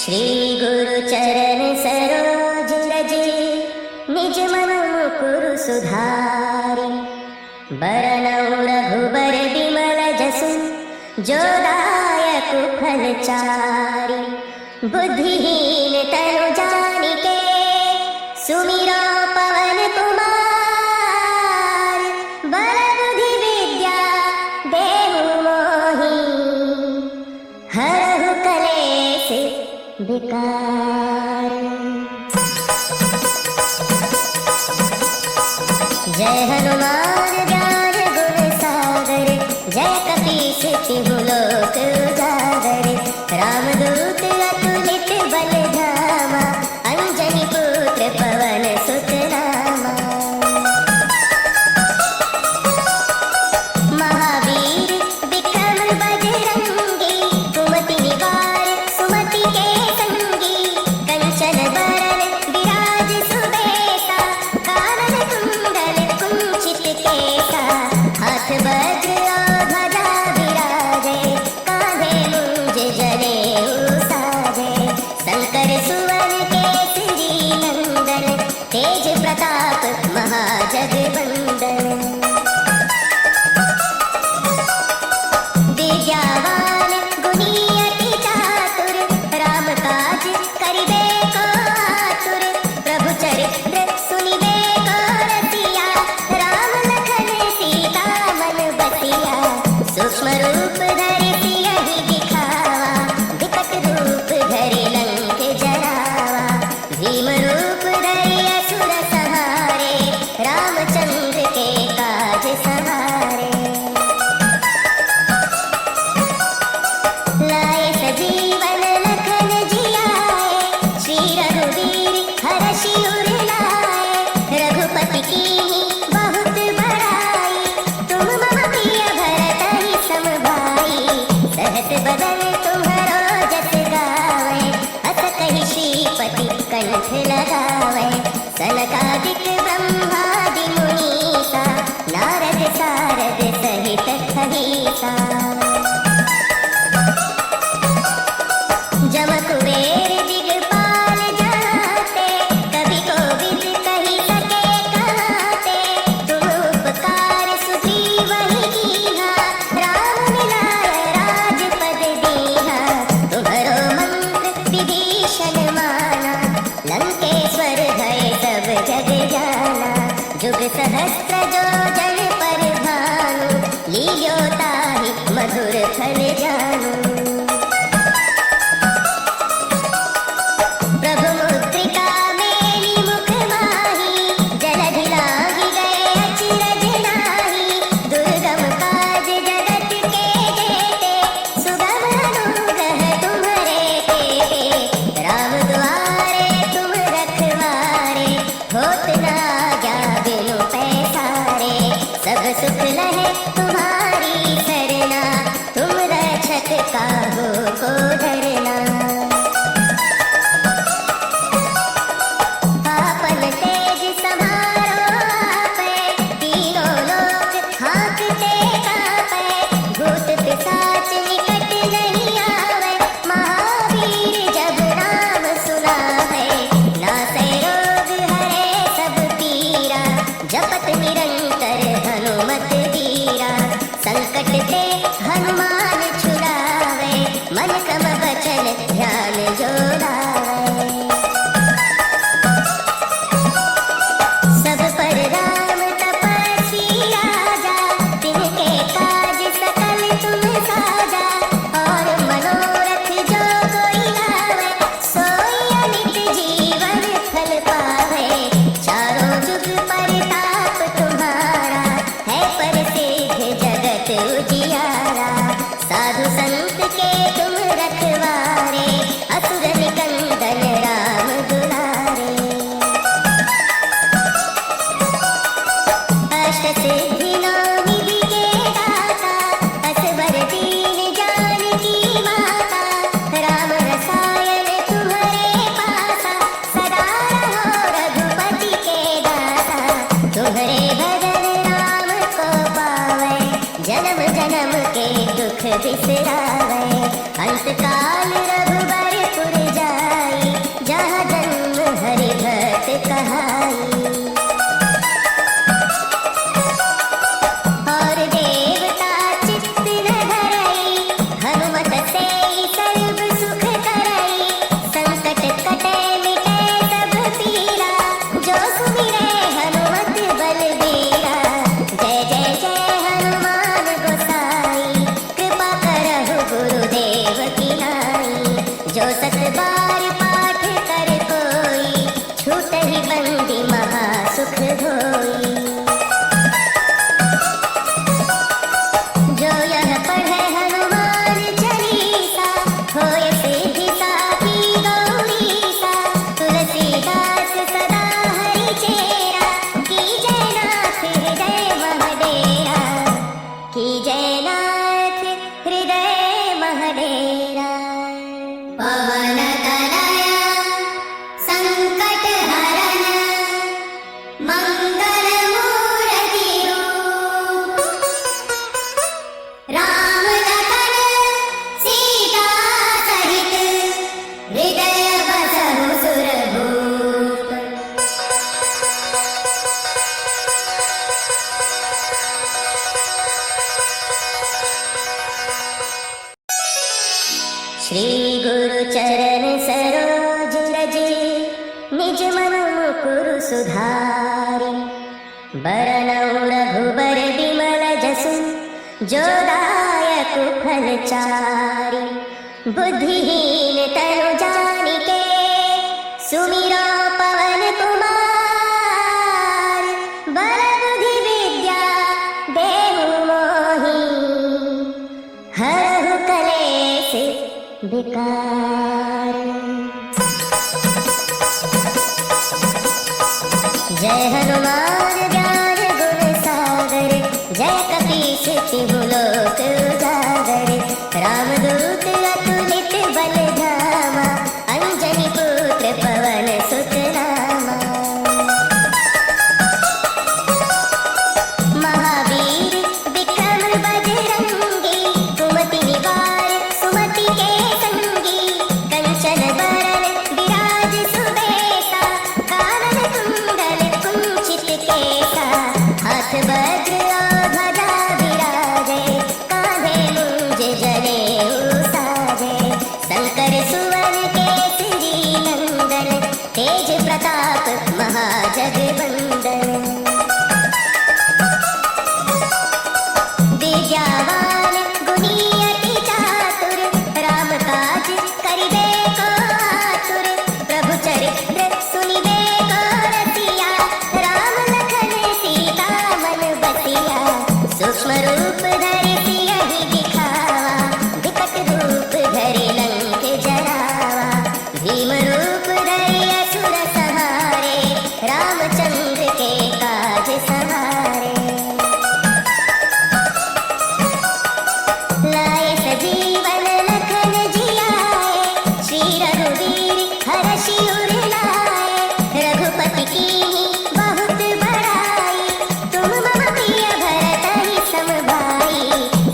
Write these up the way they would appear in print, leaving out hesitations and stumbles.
श्री गुरु चरण सरोज रज निज मन मुकुर सुधारि। बरनउँ रघुबर बिमल जसु जो दायक फल चारि। बुद्धिहीन तनु जानिके सुमिरो पवन कुमार। बल बुद्धि विद्या देहु मोहि हरहु कलेस विकार। जय हनुमान ज्ञान गुण सागर। जय कपीस तिहु लोक उजागर। रामदूत अतुलित बल धामा। अंजनी पुत्र पवन सुत नामा। महावीर विक्रम बजरंगी। कुमति निवार सुमति के संगी। कंचन बरन विराज सुबेसा। कानन कुंडल कुंचित केसा। हाथ वज्र और ध्वजा विराजे। कांधे मुंज जनेऊ साजे। शंकर सुवन केसरी नंदन। तेज प्रताप महाजगवंदन। विद्यावान गुणी अति चातुर। राम काज करिबे को आतुर। प्रभु चरित्र सुनिबे को रसिया। राम लखन सीता मन बसिया। सूक्ष्म रूप धरि सियहि दिखावा। विकट रूप धरि लंक जरावा। भीम रूप धरि असुर संहारे। रामचंद्र के काज सवारे। लाए सजीवन लखन जियाए। श्री रघुवीर हरषि उर लाए। रघुपति कीन्ही बहुत बड़ाई। तुम मम प्रिय भरतहि सम भाई। सहस बदन तुम्हरो जस गावै। अस कहि श्रीपति कंठ लगावै। सनकादिक ब्रह्मादि मुनीसा। नारद सारद सहित अहिसा। जम कुबेर दिगपाल जाते। कवि कोविद कहि सके कहते। तुम उपकार सुग्रीवहि कीन्हा। राम मिलाय राजपद दीन्हा। तुम्हरो मंत्र विभीषण माना। लंकेश्वर भय सब जग जाना। जुग सहस्त्र जो जन पर भानु। लील्यो ताहि मधुर फल जानू। प्रभु मुद्रिका मेलि मुख माहि। जलधि लांघि गए अचरज नाहि। दुर्गम काज जगत के जेते। सुगम अनुग्रह तुम्हरे तेते। राम दुआरे तुम रखवारे। होत न आज्ञा बिनु पैसारे। सब सुख लहे तुम्हारी सरना। तुम रक्षक काहू को डरना। आपन तेज समारो आपै। तीनों लोक हाँकते काँपै। भूत पिशाच निकट नहीं आवै। महावीर जब नाम सुनावै। नासै रोग हरै सब पीरा। जपत निरंतर हनुमत वीरा। संकट ते हनुमान छुड़ावै। मन क्रम वचन ध्यान जो लावै। सब पर राम तपस्वी राजा। तिनके काज सकल तुम साजा। और मनोरथ जो कोई लावै। सोई अमित जीवन फल पावै। चारों जुग परताप तुम्हारा। है प्रसिद्ध जगत उजियारा। साधु संत के तुम रखवारे। असुर निकंदन राम दुलारे। अष्ट सिद्धि नौ निधि के दाता। असबर दीन जानकी माता। राम रसायन तुम्हारे पासा। सदा रहो रघुपति के दासा। तुम्हारे भजन राम को पावै। जन्म जन्म के दुख बिसरावै। अंत काल रघुबर पुर जाय। जो 7 बार पाठ कर कोई, छूट ही बंदी महासुख होई। जो यह पढ़े हनुमान चालीसा, होय सिद्धि साखी गौरीसा। तुलसीदास सदा हरि चेरा, कीजय नाथ हृदय मह डेरा, कीजय नाथ हृदय मह डेरा। पवन तनया संकट हरण, मंगल मूर्ति रूप। राम लखन सीता सहित, हृदय बसहु सुरभूप। श्री गुरु चरण सरोज रज, निज मन मुकुर सुधारि। बरनउँ रघुबर बिमल जसु, जो दायक फल चारि। बुद्धिहीन तनु जानिके, सुमिरो पवन कुमार। बल बुद्धि विद्या देहु मोहि, हरहु कलेश विकार। जय हनुमान ज्ञान गुण सागर, जय कपीस तिहु लोक उजागर। रामदूत अतुलित बल धामा, अंजनी पुत्र पवन सुत नामा। महावीर विक्रम बजरंगी, कुमति निवार सुमति के संगी। कंचन बरन विराज सुबेसा, कानन कुंडल कुंचित केसा। हाथ वज्र और ध्वजा विराजे, कांधे मूंज जनेऊ साजे। शंकर सुवन केसरी नंदन, तेज प्रताप महाजगवंदन। विद्यावान गुणी अति चातुर, राम काज करिबे को आतुर। प्रभु चरित्र सुनिबे को रसिया, राम लखन सीता मन बसिया। सूक्ष्म रूप धरि सियहि दिखावा, विकट रूप धरि लंक जरावा। भीम रूप धरि असुर संहारे, रामचंद्र के काज सवारे। लाए सजीवन लखन जियाए, श्री रघुवीर हरषि उर लाए। रघुपति कीन्ही बहुत बड़ाई, तुम मम प्रिय भरतहि सम भाई।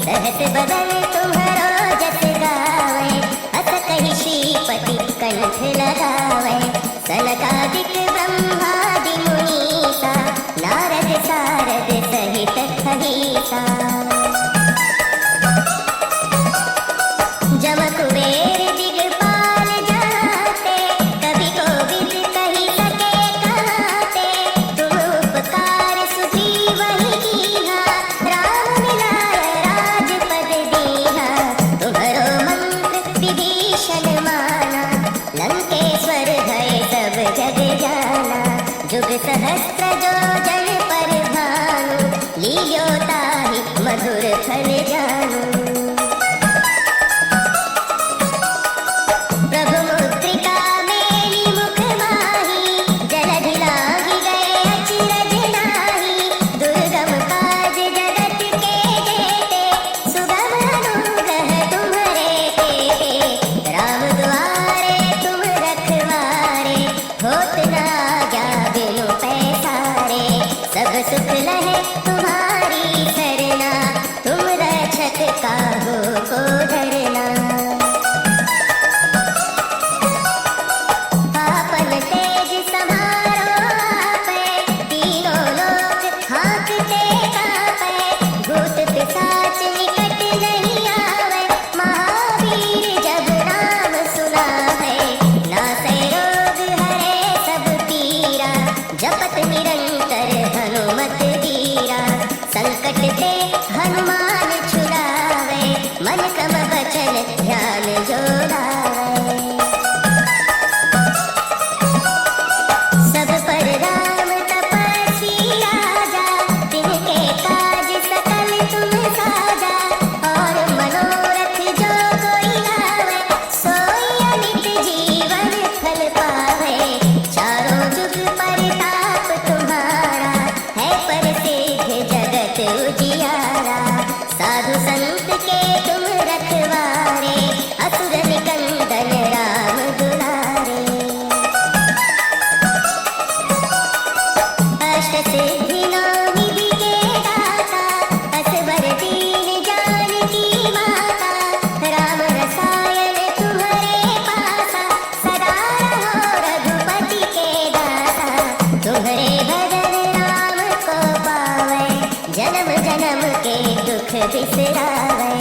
सहस बदन तुम्हरो जस गावै, अस कहि श्रीपति कंठ लगावै। सनकादिक ब्रह्मादि मुनीसा, नारद सारद सहित अहिसा। जम कुबेर दिगपाल जाते, कभी कोविद कहि सके कहते। तुम उपकार सुग्रीवहि कीन्हा, राम मिलाय राजपद दीन्हा। तुम्हरो मंत्र विभीषण माना, लंकेश्वर भय सब जग जाना। जुग सहस्त्र जो जन पर भानु, लील्यो ताहि मधुर फल जानू। प्रभु मुद्रिका मेली मुख माही, जलधि लांघि गए अचरज नाही। दुर्गम काज जगत के जेते, सुगम अनुग्रह तुम्हरे तेते। राम दुआरे तुम रखवारे, होत न आज्ञा बिनु पैसारे। बिसरावे।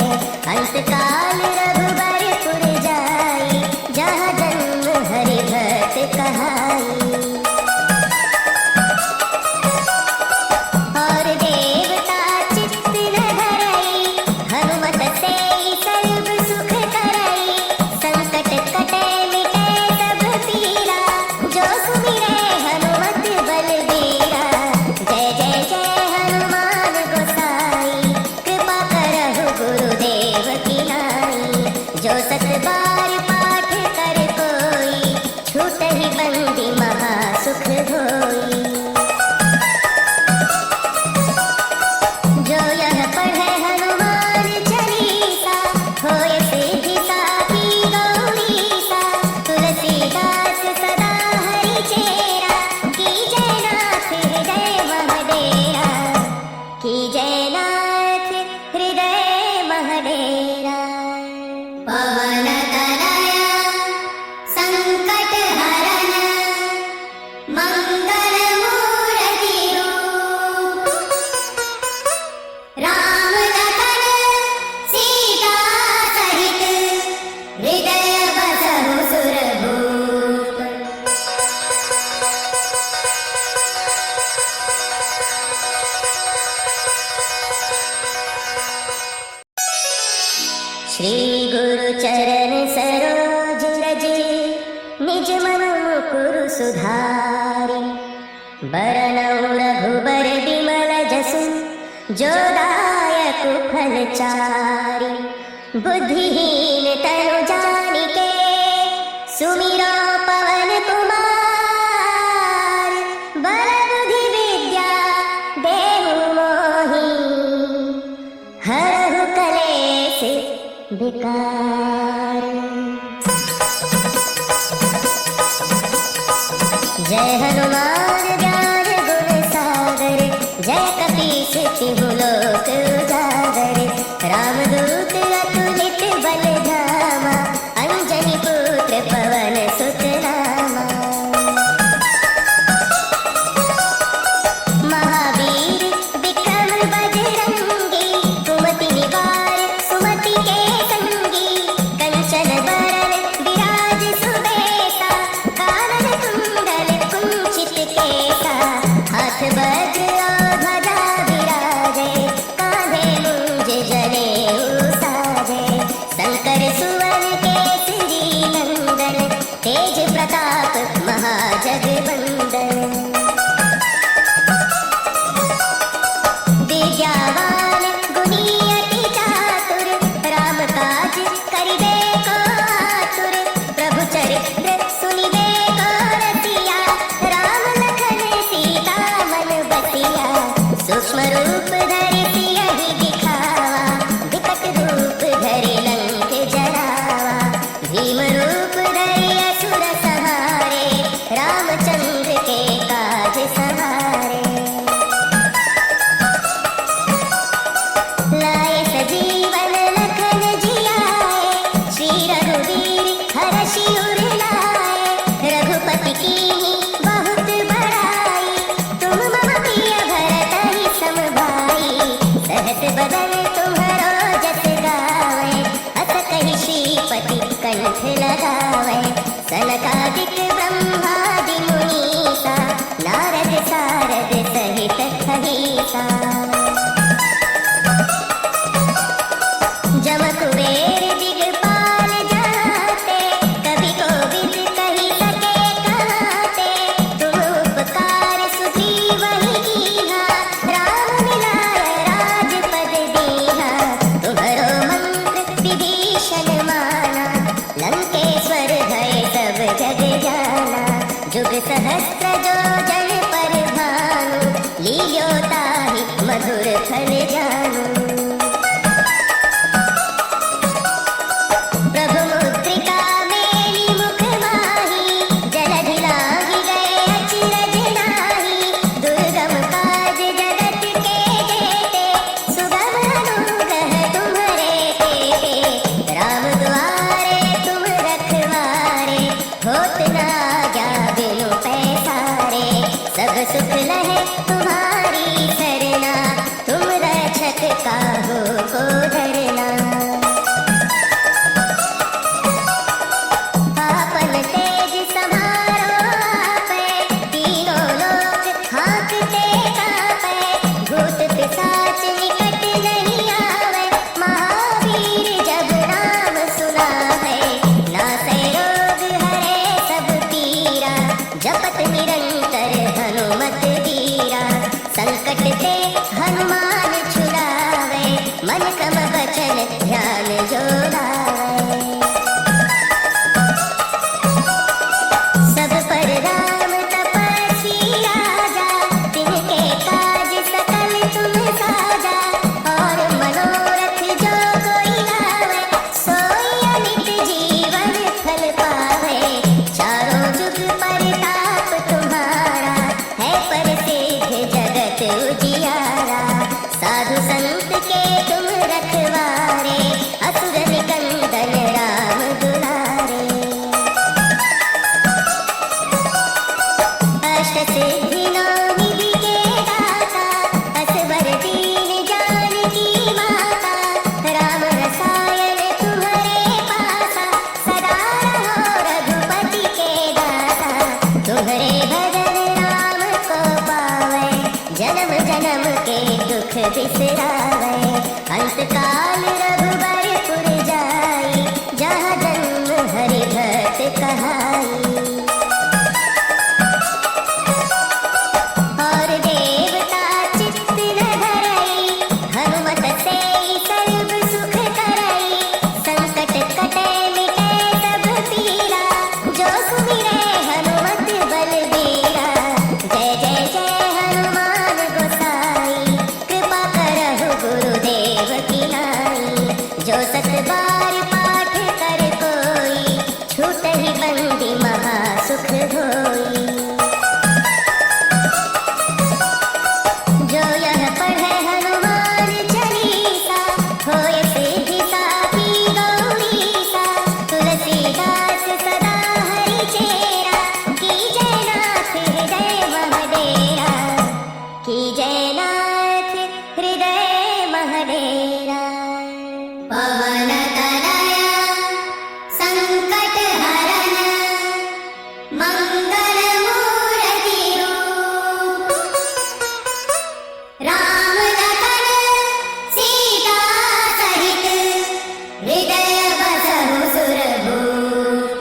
अंतकाल रघुबरपुर जाई, जहाँ जन्म हरि भक्त कहाई। और देवता चित्त न धरई, हनुमत से सर्व सुख करई। संकट कटे मिटे सब पीरा, जो सुमिरे हनुमत बलबीरा। जय जय जय हनुमान गोसाई, कृपा करहु गुरुदेव की नाई। जो सत बार पाठ कर कोई, छूटहि बंदी महा सुख होई। जो यह पढ़े हनुमान चालीसा, होय सिद्धि साखी गौरीसा। तुलसीदास सदा हरि चेरा, कीजय नाथ हृदय महडेरा। कीजय नाथ हृदय महडेरा। पवन तनया संकट हरन, मंगल मूर्ति रूप। राम लखन सीता सहित, हृदय बसहु सुरभूप। श्री गुरु चरण सरोज रज, निज मन मुकुरु सुधारि। बरनउँ रघुबर बिमल जसु, जो दायक फल चारि। बुद्धिहीन तनु जानिके, सुमिरो पवन कुमार। बल बुद्धि विद्या देहु मोहि, हरहु कलेश विकार। जय हनुमान ज्ञान गुण सागर, जय कपीस तिहु लोक उजागर। रामदूत अतुलित बल धामा, अंजनी पुत्र पवन सुत नामा। महावीर विक्रम बजरंगी, कुमति निवार सुमति के संगी। कंचन बरन विराज सुबेसा, कानन कुंडल कुंचित केसा। हाथ वज्र और ध्वजा विराजे, कांधे मूंज जनेऊ साजे। शंकर सुवन केसरी नंदन, तेज प्रताप महाजगवंदन। विद्यावान गुणी अति चातुर, राम काज करिबे को आतुर। प्रभु चरित्र सुनिबे को रसिया, राम लखन सीता मन बसिया। सूक्ष्म रूप धरि सियहि दिखावा, विकट रूप धरि लंक जरावा। भीम रूप धरि असुर संहारे, रामचंद्र के काज सवारे। लाए सजीवन लखन जियाए, श्री रघुवीर हरषि उर लाए। रघुपति कीन्ही बहुत बड़ाई, तुम मम प्रिय भरतहि सम भाई। सहस बदन तुम्हरो जस गावै, अस कहि श्रीपति कंठ लगावै। सनकादिक ब्रह्मादि मुनीसा, नारद सारद सहित अहिसा। जम कुबेर दिगपाल जाते, कवि कोविद कहि सके कहते। तुम उपकार सुग्रीवहि कीन्हा, राम मिलाय राजपद दीन्हा। तुम्हरो मंत्र विभीषण माना, लंकेश्वर भय सब जग जाना। जुग सहस्त्र जो जन पर भानु, लील्यो ताहि मधुर फल जानू। प्रभु मुद्रिका मेली मुख माही, जलधि लांघि गए अचरज नाही। दुर्गम काज जगत के जेते, सुगम अनुग्रह तुम्हरे तेते। राम दुआरे तुम रखवारे, होत न आज्ञा बिनु पैसारे। सब सुख लहे तुम्हारी सरना, तुम रक्षक बिसरावे। अंतकाल रघुबरपुर जाई, जहाँ जन्म हरि भक्त कहाई। और देवता चित्त न धरई, हनुमत से सर्व सुख करई। संकट कटे मिटे सब पीरा, जो सुमिरे हनुमत बलबीरा। जय जय जय हनुमान गोसाई, कृपा करहु गुरुदेव की नाई। जो सत बार पाठ कर कोई, छूटहि बंदी महा सुख होई। जो यह पढ़े हनुमान चालीसा, होय सिद्धि साखी गौरीसा। तुलसीदास सदा हरि चेरा, कीजय नाथ हृदय महडेरा। कीजय नाथ हृदय महडेरा। पवन तनया संकट हरन, मंगल मूर्ति रूप। राम लखन सीता सहित, हृदय बसहु सुरभूप।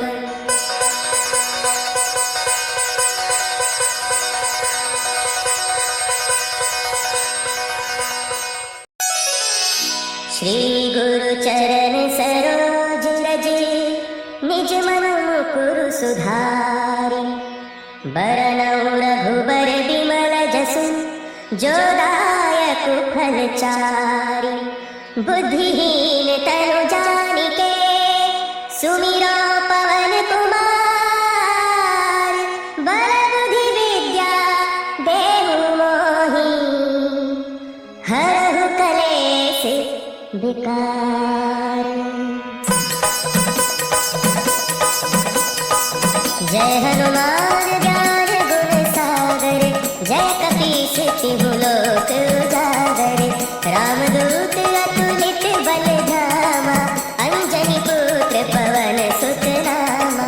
श्री गुरु चरण सरोज रज, निज मन मुकुरु सुधारि। बरनउँ रघुबर बिमल जसु, जो दायक फल चारि। बुद्धिहीन तनु जानिके, सुमिरो पवन कुमार। बल बुद्धि विद्या देहु मोहि, हरहु कलेश विकार। जय हनुमान ज्ञान गुण सागर, जय कपीस तिहु लोक उजागर। रामदूत अतुलित बल धामा, अंजनी पुत्र पवन सुत नामा।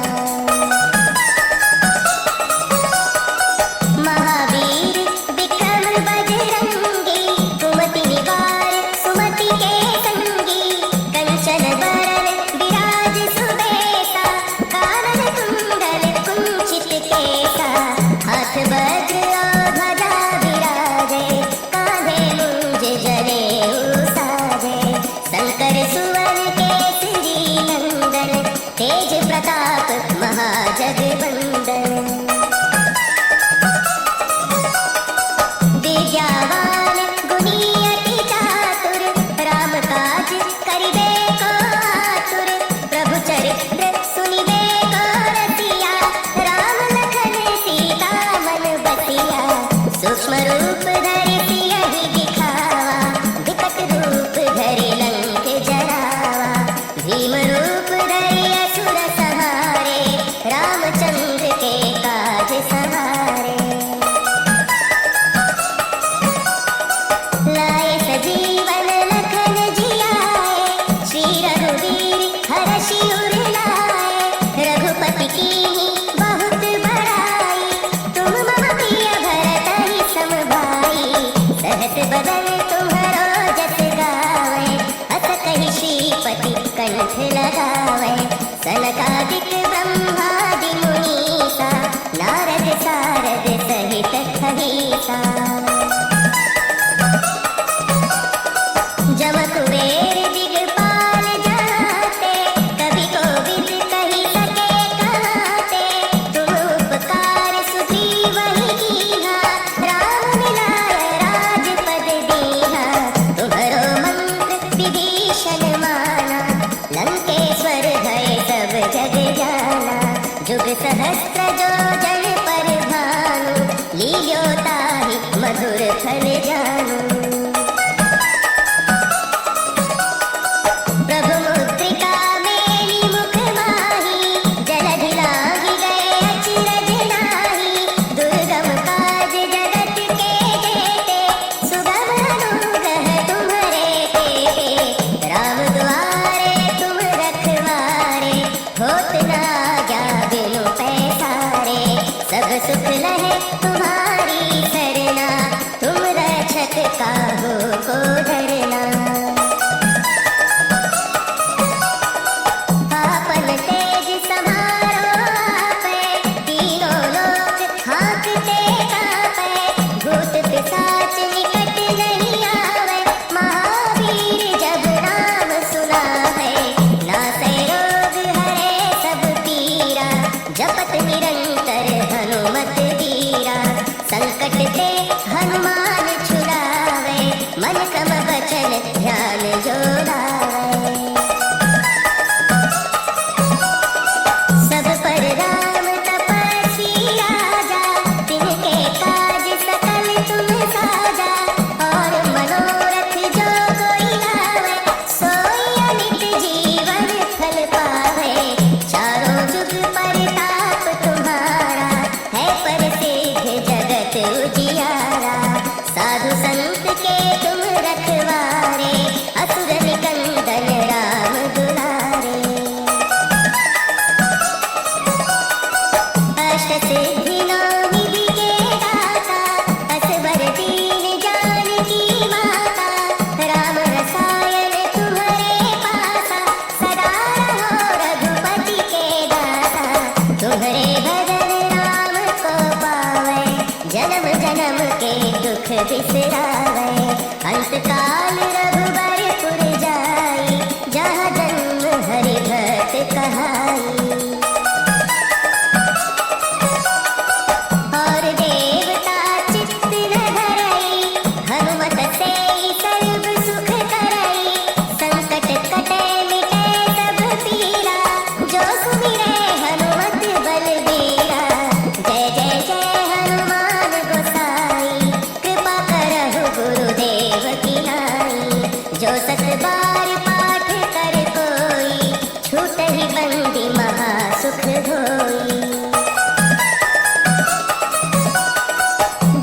महावीर विक्रम बजरंगी, कुमति निवार सुमति के संगी। कंचन बरन विराज सुबेसा, कानन कुंडल कुंचित केसा। हाथ वज्र और ध्वजा विराजे, कांधे मूंज जनेऊ साजे। शंकर सुवन केसरी नंदन, तेज प्रताप महाजगवंदन। विद्यावान गुणी अति चातुर, राम काज करिबे को आतुर। प्रभु चरित्र सुनिबे को रसिया, राम लखन सीता मन बसिया। सूक्ष्म रूप धरि सियहि दिखावा, विकट रूप धरि लंक जरावा। भीम रूप धरि असुर संहारे, रामचंद्र के काज सवारे। लाए सजीवन लखन जियाए, श्री रघुवीर हरषि उर लाए। रघुपति कीन्ही बहुत बड़ाई, तुम मम प्रिय भरतहि सम भाई। सहस बदन तुम्हरो जस गावै, अस कहि श्रीपति कंठ लगावै। सनकादिक ब्रह्मादि मुनीसा, नारद सारद सहित अहिसा। जम कुबेर दिगपाल जाते, कवि कोविद कहि सके कहते। तुम उपकार सुग्रीवहि कीन्हा, राम मिलाय राजपद दीन्हा। तुम्हरो मंत्र विभीषण माना, लंकेश्वर भय सब जग जाना। जुग सहस्त्र जो जन पर भानु, लील्यो ताहि मधुर फल जानू। प्रभु मुद्रिका मेली मुख माही, जलधि लांघि गए अचरज नाही। दुर्गम काज जगत के जेते, सुगम अनुग्रह तुम्हरे तेते। राम दुआरे तुम रखवारे, होत न आज्ञा बिनु पैसारे। सब सुख लहे तुम्हारी सरना, तुम रक्षक का सिद्धि नौनिधि के दाता, असबर दीन जानकी माता, राम रसायन तुम्हारे पासा, सदा रहो रघुपति के दाता। तुम्हारे भजन राम को पावे, जन्म जन्म के दुख बिसरावे। अंतकाल रघुबरपुर जाई, जहाँ जन्म हरि भक्त कहाई। और देवता चित्त न धरई, हनुमत से सर्व सुख करई। संकट कटे मिटे सब पीरा, जो सुमिरे हनुमत बलबीरा। जय जय जय हनुमान गोसाई, कृपा करहु गुरुदेव की नाई। जो सत बार पाठ कर कोई, छूटहि बंदी महा सुख होई।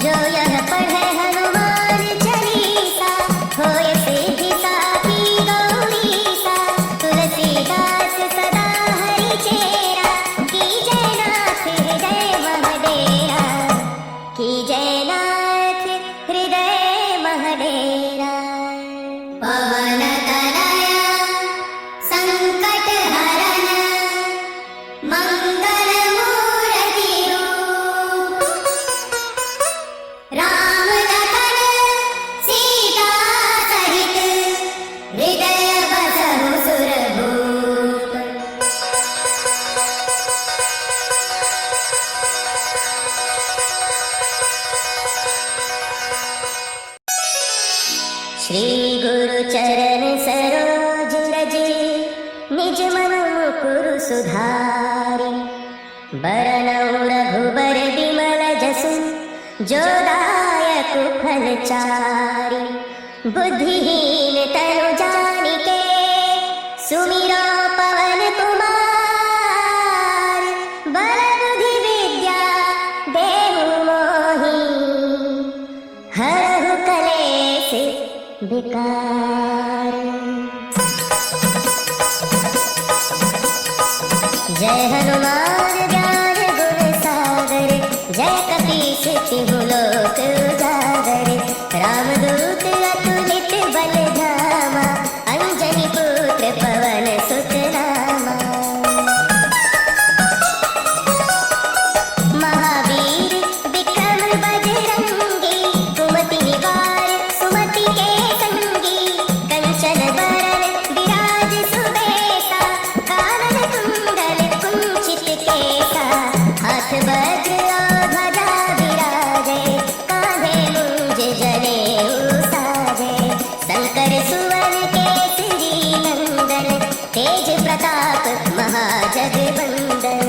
जो यह पढ़े हनुमान चालीसा, होय सिद्धि साखी गौरीसा। तुलसीदास सदा हरि चेरा, कीजय नाथ हृदय मह डेरा। कीजय नाथ हृदय मह डेरा। पवन तनया संकट हरन, मंगल मूर्ति रूप। राम लखन सीता सहित, हृदय बसहु सुरभूप। श्री गुरु चरण सरोज रज, निज मन मुकुरु सुधारि। बरनउँ रघुबर बिमल जसु, जो दायक फल चारि। बुद्धिहीन तनु जानिके, सुमिरो पवन कुमार। बल बुद्धि विद्या देहु मोहि, हरहु कलेश विकार। जय हनुमान ज्ञान गुण सागर, जय कपीस तिहु लोक उजागर। रामदूत अतुलित बल धामा, अंजनी पुत्र पवन सुत नामा। महावीर विक्रम बजरंगी, कुमति निवार सुमति के संगी। कंचन बरन विराज सुबेसा, कानन कुंडल कुंचित केसा। हाथ वज्र और ध्वजा विराजे, कांधे मूंज जनेऊ साजे। शंकर सुवन केसरी नंदन, तेज प्रताप महाजगवंदन।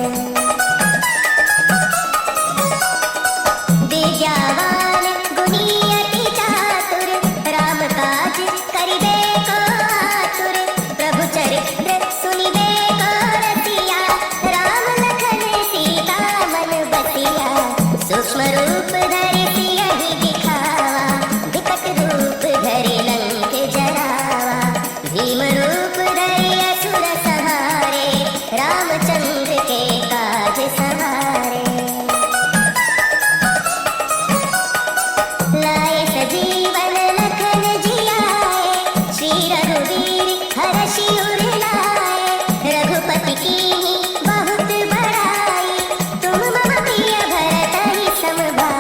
विद्यावान गुणी अति चातुर, राम काज करिबे को आतुर। प्रभु चरित्र सुनिबे को रसिया, राम लखन सीता मन बसिया। सूक्ष्म रूप धरि सियहि दिखावा, विकट रूप धरि लंक जरावा। भीम रूप धरि असुर संहारे, रामचंद्र के काज सवारे। लाए सजीवन लखन जियाए, श्री रघुवीर हरषि उर लाए। रघुपति कीन्ही बहुत बड़ाई, तुम मम प्रिय भरत ही सम भाई।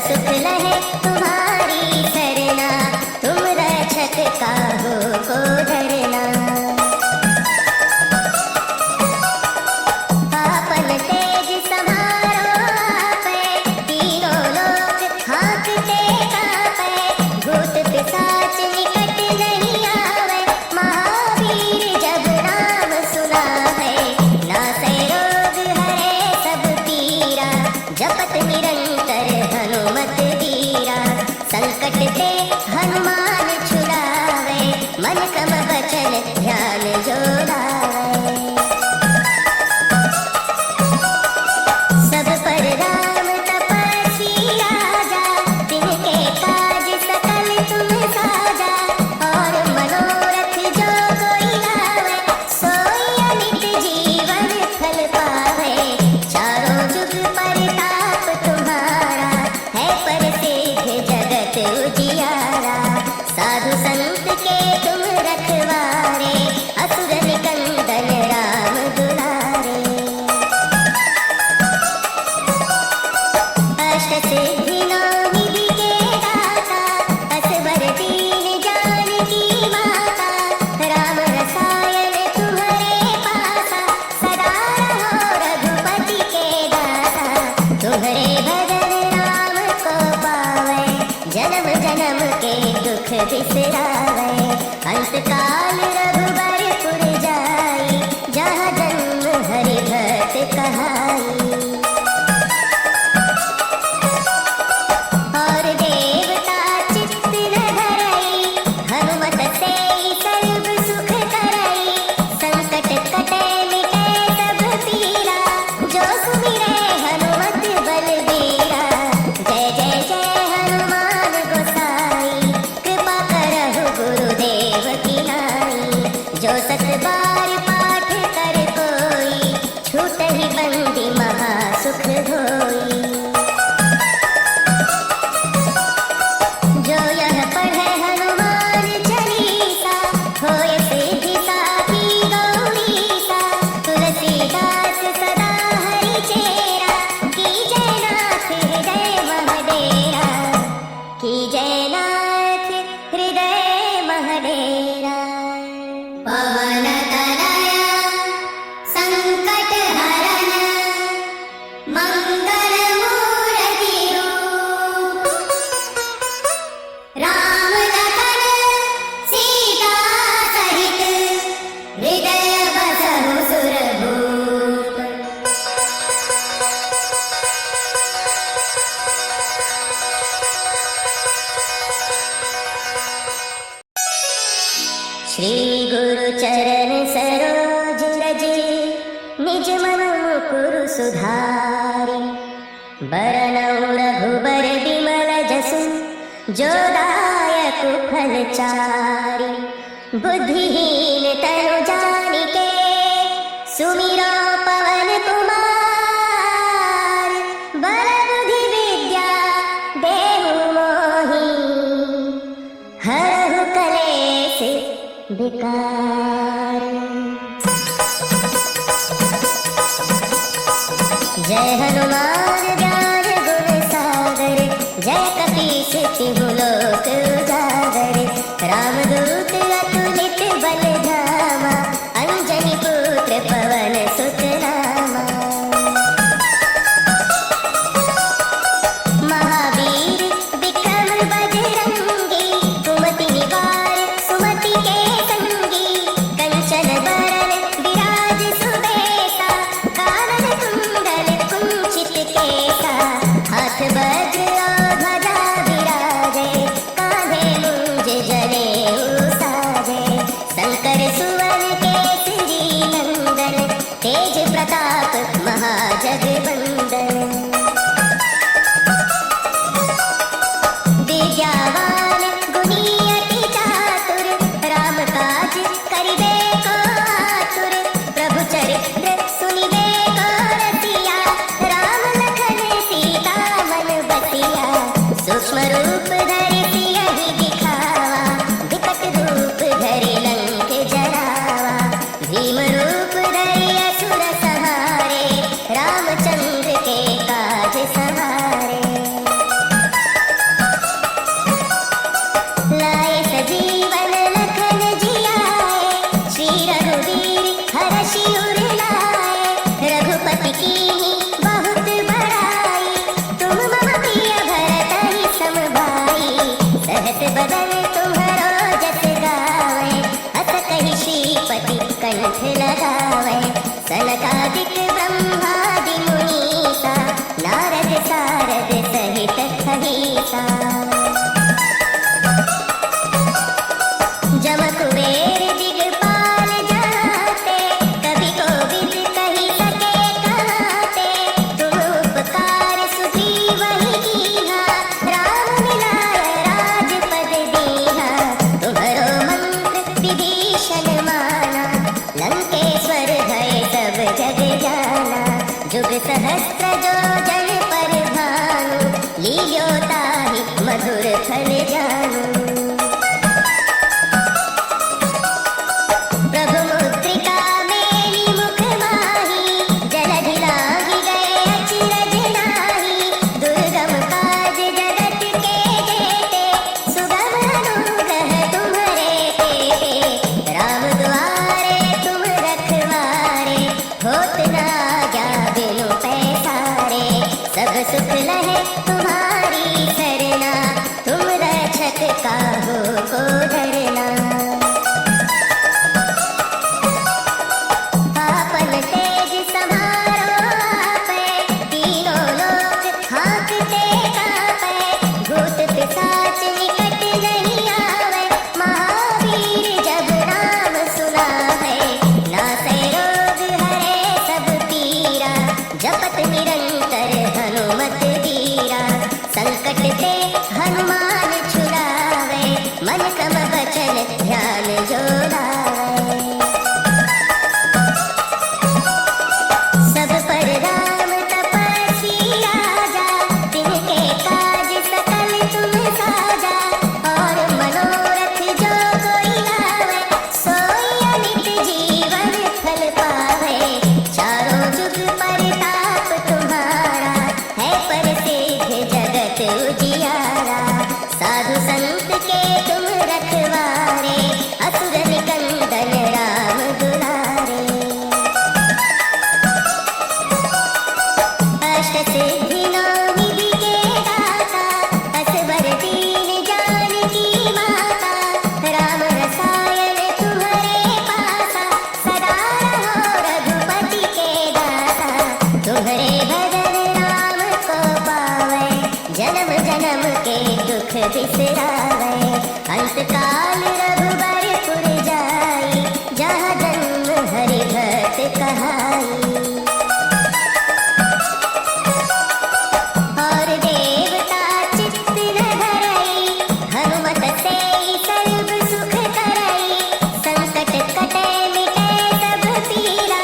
सुख लहे तुम्हारी सरना, तुम रक्षक काहू को डरना। आपन तेज समारो आपे, तीनों लोक हाँकते कापे, भूत पिशाच निकट नहीं आवे, महावीर जब नाम सुनावे, नासे रोग हरे सब पीरा, जपत निरंतर हनुमत वीरा, संकट ते हनुमान छुड़ावे, मन क्रम वचन ध्यान जो लावे। सब पर राम तपस्वी राजा, तिनके काज सकल तुम साजा, और मनोरथ जो कोई लावे, सोई अमित जीवन फल पावे। चारों जुग परताप तुम्हारा, है प्रसिद्ध जगत उजियारा, साधु संत के तुम रखवारे, असुर निकंदन राम दुलारे। अष्ट सिद्धि नौ निधि के दाता, असवर दीन जानकी माता, राम रसायन तुम्हारे पासा, सदा रहो रघुपति के दासा, तुम्हारे भजन राम को पावे, जन्म जन्म के दुख बिसरावे, अंतकाल रघुबरपुर जाई, जहाँ जन्म हरि भक्त कहाई। और देवता चित्त न धरई, हनुमत से सर्व सुख करई, संकट कटे मिटे सब पीरा, जो सुमिरे हनुमत बलबीरा। जय जय जय हनुमान गोसाई, कृपा करहु गुरुदेव की नाई, जो सत बार पाठ कर कोई, छूटहि बंदी महा सुख होई। जो यह पढ़े हनुमान चालीसा, होय सिद्धि साखी गौरीसा, तुलसीदास सदा हरि चेरा, कीजय नाथ हृदय महडेरा, कीजय नाथ हृदय महडेरा। पवन तनया संकट हरन, मंगल मूर्ति रूप, राम लखन सीता सहित, हृदय बसहु सुरभूप। श्री गुरु चरण सरोज रज, निज मन मुकुर सुधारि, बरनउँ रघुबर बिमल जसु, जो दायक फल चारि। बुद्धिहीन तनु जानिके, सुमिरो पवन कुमार, बल बुद्धि विद्या देहु मोहि, हरहु कलेश विकार। जय हनुमान ज्ञान गुण सागर, जय कपीस तिहु लोक उजागर, रामदूत अतुलित बल धामा, अंजनी पुत्र पवन सुत नामा। महावीर विक्रम बजरंगी, कुमति निवार सुमति के संगी, कंचन बरन विराज सुबेसा, कानन कुंडल कुंचित केसा, हाथ वज्र और ध्वजा विराजे, कांधे मूंज जनेऊ साजे, शंकर सुवन केसरी नंदन, तेज प्रताप महाजगवंदन। विद्यावान गुणी अति चातुर, राम काज करिबे को आतुर, प्रभु चरित्र सुनिबे को रसिया, राम लखन सीता मन बसिया। सूक्ष्म रूप धरि सियहि दिखावा, विकट रूप धरि लंक जरावा, भीम रूप धरि असुर संहारे, रामचंद्र के काज सवारे। उजियारा। साधु संत के तुम रखवारे, असुर निकंदन राम दुलारे। अष्ट सिद्धि नौ निधि के दाता, असबर दीन जानकी माता। राम रसायन तुम्हारे पासा, सदा रहो रघुपति के दासा। तुम्हारे भजन राम को पावे, जन्म जन्म के दुख बिसरावे। अंत काल रघुबरपुर जाई, जहाँ जन्म हरि भक्त कहाई। और देवता चित्त न धरई, हनुमत से सर्व सुख करई। संकट कटे मिटे सब पीरा,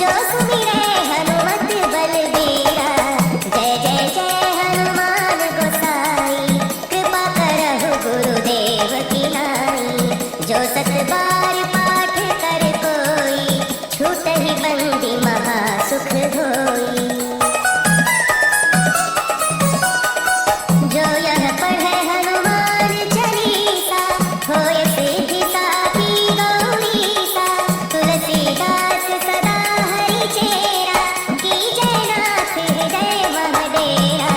जो सुमिरे हनुमत बलबीरा। जय जय जय हनुमान गोसाई, कृपा करहु गुरुदेव की नाई। जो सत बार पाठ कर कोई, छूटहि बंदी महा सुख होई। जो यह पढ़े हनुमान चालीसा, होय सिद्धि साखी गौरीसा। तुलसीदास सदा हरि चेरा, कीजय नाथ हृदय महडेरा।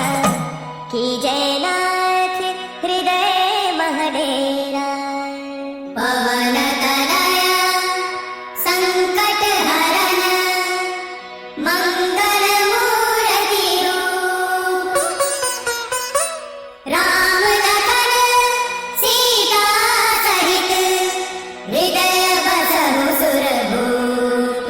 कीजय नाथ हृदय महडेरा। पवन तनय संकट हरन, मंगल मूर्ति रूप। राम लखन सीता सहित, हृदय बसहु सुरभूप।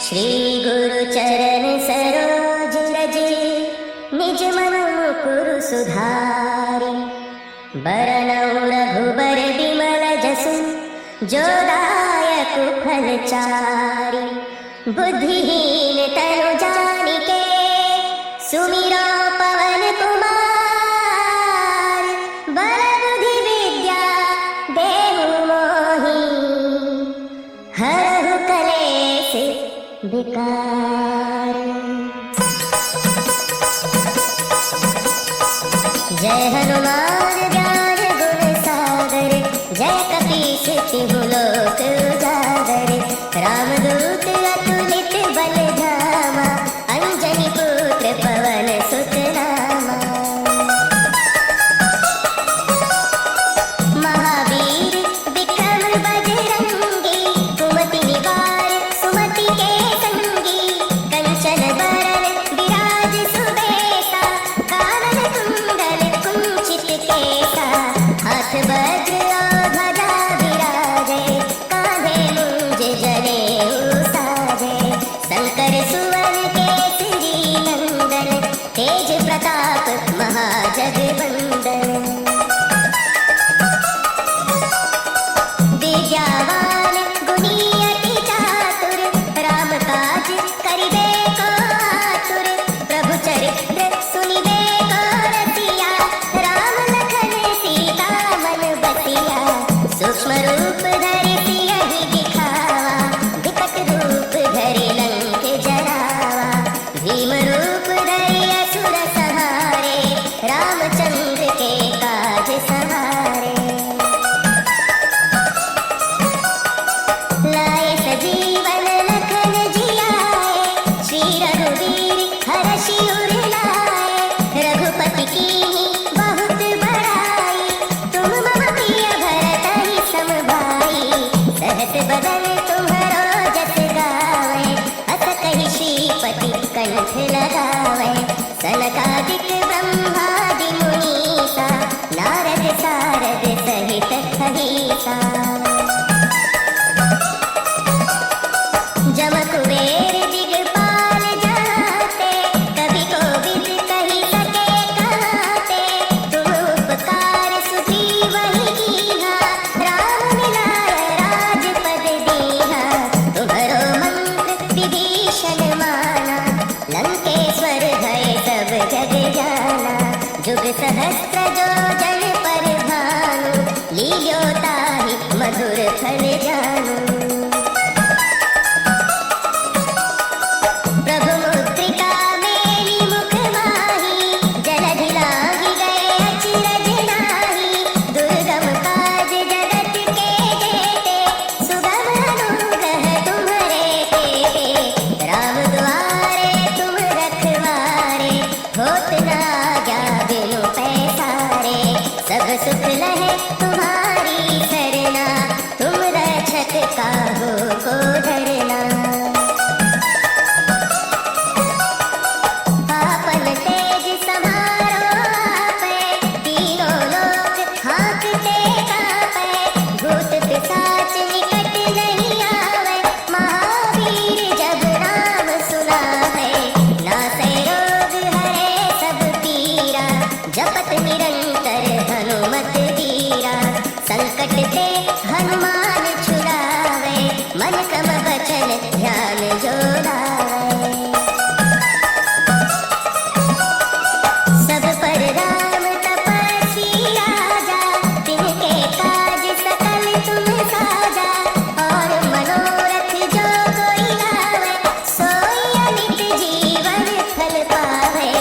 श्री गुरु चरण सरोज रज, निज मन मुकुर सुधारि। बरनउँ रघुबर बिमल जसु, जो दायक फल चारि। बुद्धिहीन तनु जानिके, सुमिरो पवन कुमार। बल बुद्धि विद्या देहु मोहि, हरहु कलेश विकार। जय हनुमान ज्ञान गुण सागर, जय कपीस तिहु लोक उजागर। रामदूत अतुलित बल धामा, अंजनी पुत्र पवन सुत नामा। महावीर विक्रम बजरंगी, कुमति निवार सुमति के संगी। कंचन बरन विराज सुबेसा, कानन कुंडल कुंचित केसा। हाथ वज्र और ध्वजा विराजे, कांधे मूंज जनेऊ साजे। शंकर सुवन केसरी नंदन, तेज प्रताप महाजगवंदन। विद्यावान गुणी अति चातुर, राम काज करिबे को आतुर। प्रभु चरित्र सुनिबे को रसिया, राम लखन सीता मन बसिया। सूक्ष्म रूप धरि सियहि दिखावा, विकट रूप धरि लंक जरावा। भीम रूप धरि असुर संहारे, रामचंद्र के काज सवारे। लाए सजीवन लखन जियाए, श्री रघुवीर हरषि उर लाए। रघुपति कीन्ही बहुत बड़ाई, तुम मम प्रिय भरतहि सम भाई। सहस बदन तुम्हरो जस गावै, अस कहि श्रीपति कंठ लगावै। सनकादिक ब्रह्मादि मुनीसा, नारद सारद सहित अहिसा। जम कुबेर दिगपाल जहाते, कवि कोविद कहि सके कहते। तुम उपकार सुग्रीव ही कीन्हा, राम मिलाय राजपद दीन्हा। जानू। प्रभु मुद्रिका मेरी मुख माही, जलधि लागी गए अचरज नाही। दुर्गम काज जगत के जेते, सुगम अनुग्रह तुम्हारे तेते। राम द्वारे तुम रखवारे, होत ना आज्ञा बिनु पैसारे। सब सुख लहे तुम्हारी सरना, तुम रक्षक काहू को डरना। आपन तेज समारो आपे, तीनों लोक हाँकते कापे। भूत पिशाच निकट नहीं आवे, महावीर जब नाम सुनावे। नासै रोग हरे सब पीरा, जपत निरंतर हनुमत धीरा। संकट ते हनुमान छुड़ावे, मन क्रम वचन ध्यान जो लावे। सब पर राम तपस्वी राजा, तिनके काज सकल तुम साजा। और मनोरथ जो कोई लावे, सोई अमित जीवन फल पावे।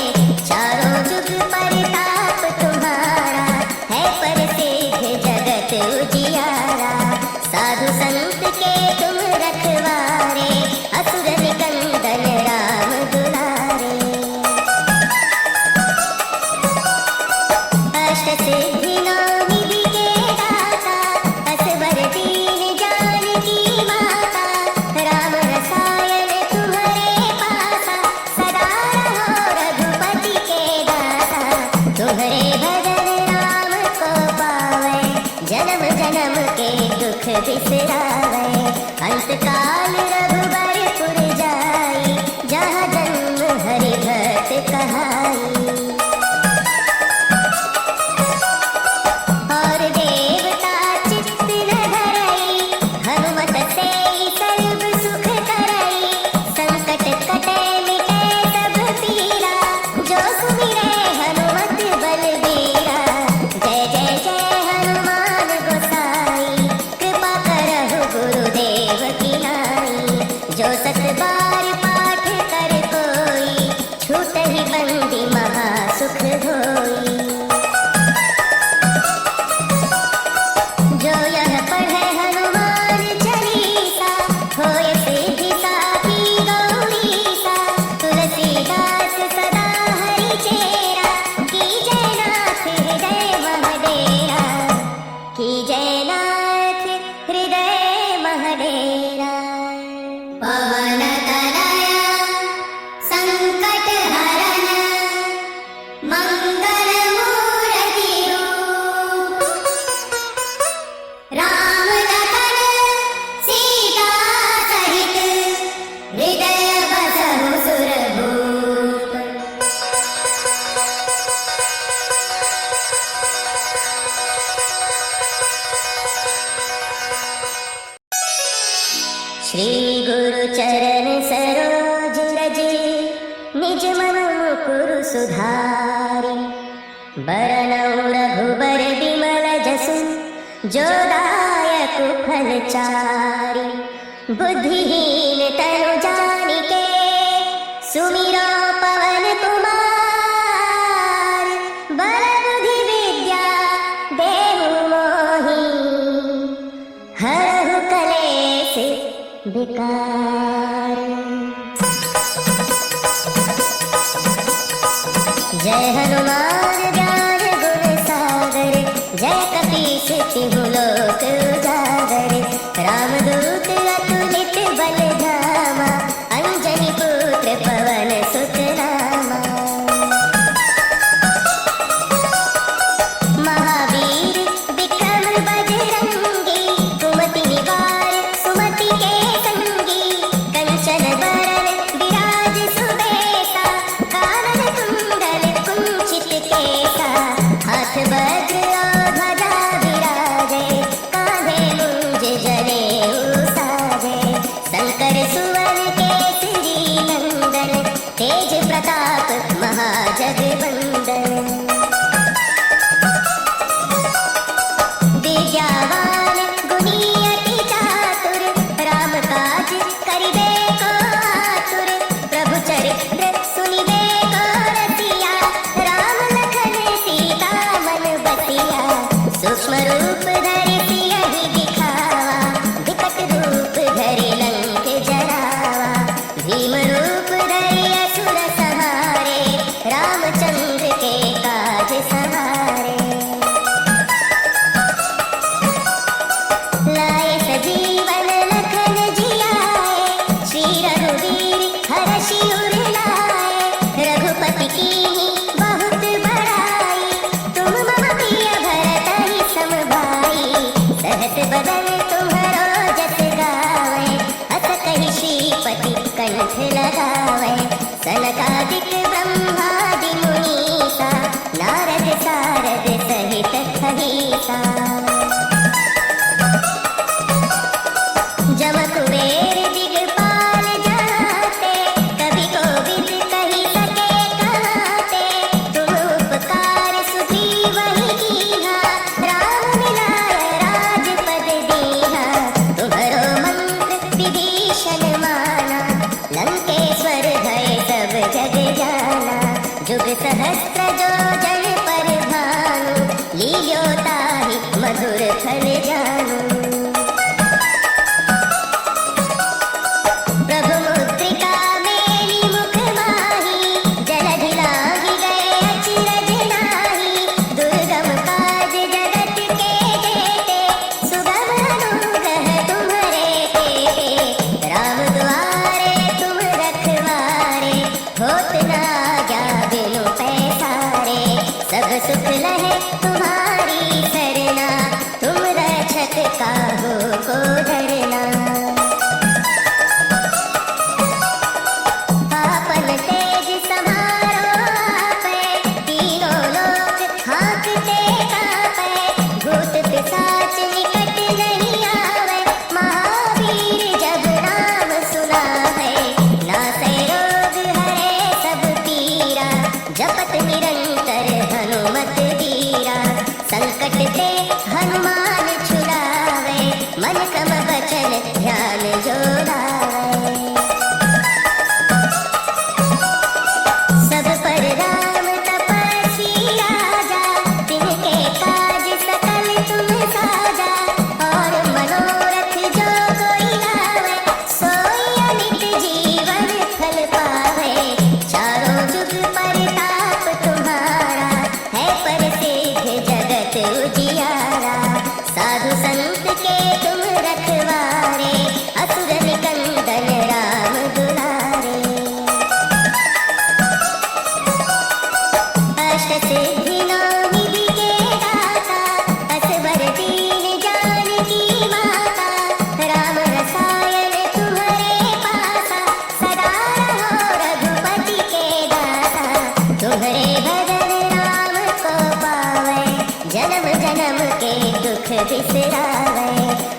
चारों जुग परताप तुम्हारा, है प्रसिद्ध जगत उजियारा। साधु संत के तुम रखवारे, असुर निकंदन राम दुलारे। अष्ट सिद्धि नौ निधि के दाता, असवर दीन जानकी माता। राम रसायन तुम्हारे पासा, सदा रहो रघुपति के दासा। तुम्हारे भजन राम को पावे, जन्म जन्म के दुख बिसरावे। अंत काल रघुबरपुर जाई, जहाँ जन्म हरि भक्त कहाई। और देवता चित्त न धरई, हनुमत से सर्व सुख करई। संकट कटे मिटे सब पीरा, जो सुमिरे हनुमत बलबीरा। जय जय जय हनुमान गोसाई, कृपा करहु गुरुदेव की नाई। जो सत बार पाठ कर कोई, छूटहि बंदी महा सुख होई। जो यह पढ़े हनुमान चालीसा, होय सिद्धि साखी गौरीसा। तुलसीदास सदा हरि चेरा, कीजय नाथ हृदय महडेरा। कीजय नाथ हृदय महडेरा। पवन तनया संकट हरन, मंगल मूर्ति रूप। राम लखन सीता सहित, हृदय बसहु सुरभूप। श्री गुरु चरण सरोज रज, निज मन मुकुरु सुधारि। बरनउँ रघुबर बिमल जसु, जो दायक फल चारि। बुद्धिहीन तनु जानिके, सुमिरो पवन कुमार। बल बुद्धि विद्या देहु मोहि, हरहु कलेश विकार। जय हनुमान ज्ञान गुण सागर, जय कपीस तिहु लोक उजागर। रामदूत अतुलित बल धामा, अंजनी पुत्र पवन सुत नामा। महावीर विक्रम बजरंगी, कुमति निवार सुमति के संगी। कंचन बरन विराज सुबेसा, कानन कुंडल कुंचित केसा। हाथ वज्र और ध्वजा विराजे, कांधे मुंज जनेऊ साजे। शंकर सम बचन ध्यान जो लावे। सब पर राम तपस्वी राजा, तिनके काज सकल तुम साजा। और मनोरथ जो कोई लावे, सोई अमित जीवन फल पावे। चारों जुग परताप तुम्हारा, है प्रसिद्ध जगत उजियारा। साधु संत के तुम रखवारे, असुर निकंदन राम दुलारे। अष्ट सिद्धि नौ निधि के दाता, असवर दीन जानकी माता। राम रसायन तुम्हारे पासा, सदा रहो रघुपति के दासा। तुम्हारे भजन राम को पावे, जन्म जन्म के दुख बिसरावे।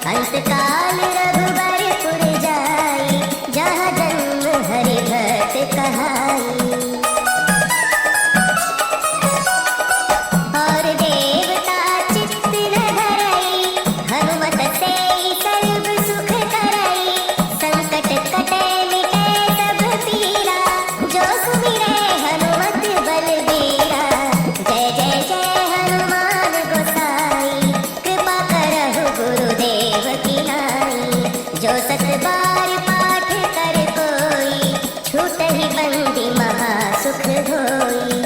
अंतकाल रघुबरपुर जाई, जहाँ जन्म हरि भक्त कहाई। और देवता चित्त न धरई, हनुमत से सर्व सुख करई। संकट कटे मिटे सब पीरा, जो सुमिरे हनुमत बलबीरा। जय जय जय हनुमान गोसाई, कृपा करहु गुरुदेव की नाई। जो सत बार पाठ कर कोई, छूटहि बंदी महा सुख होई।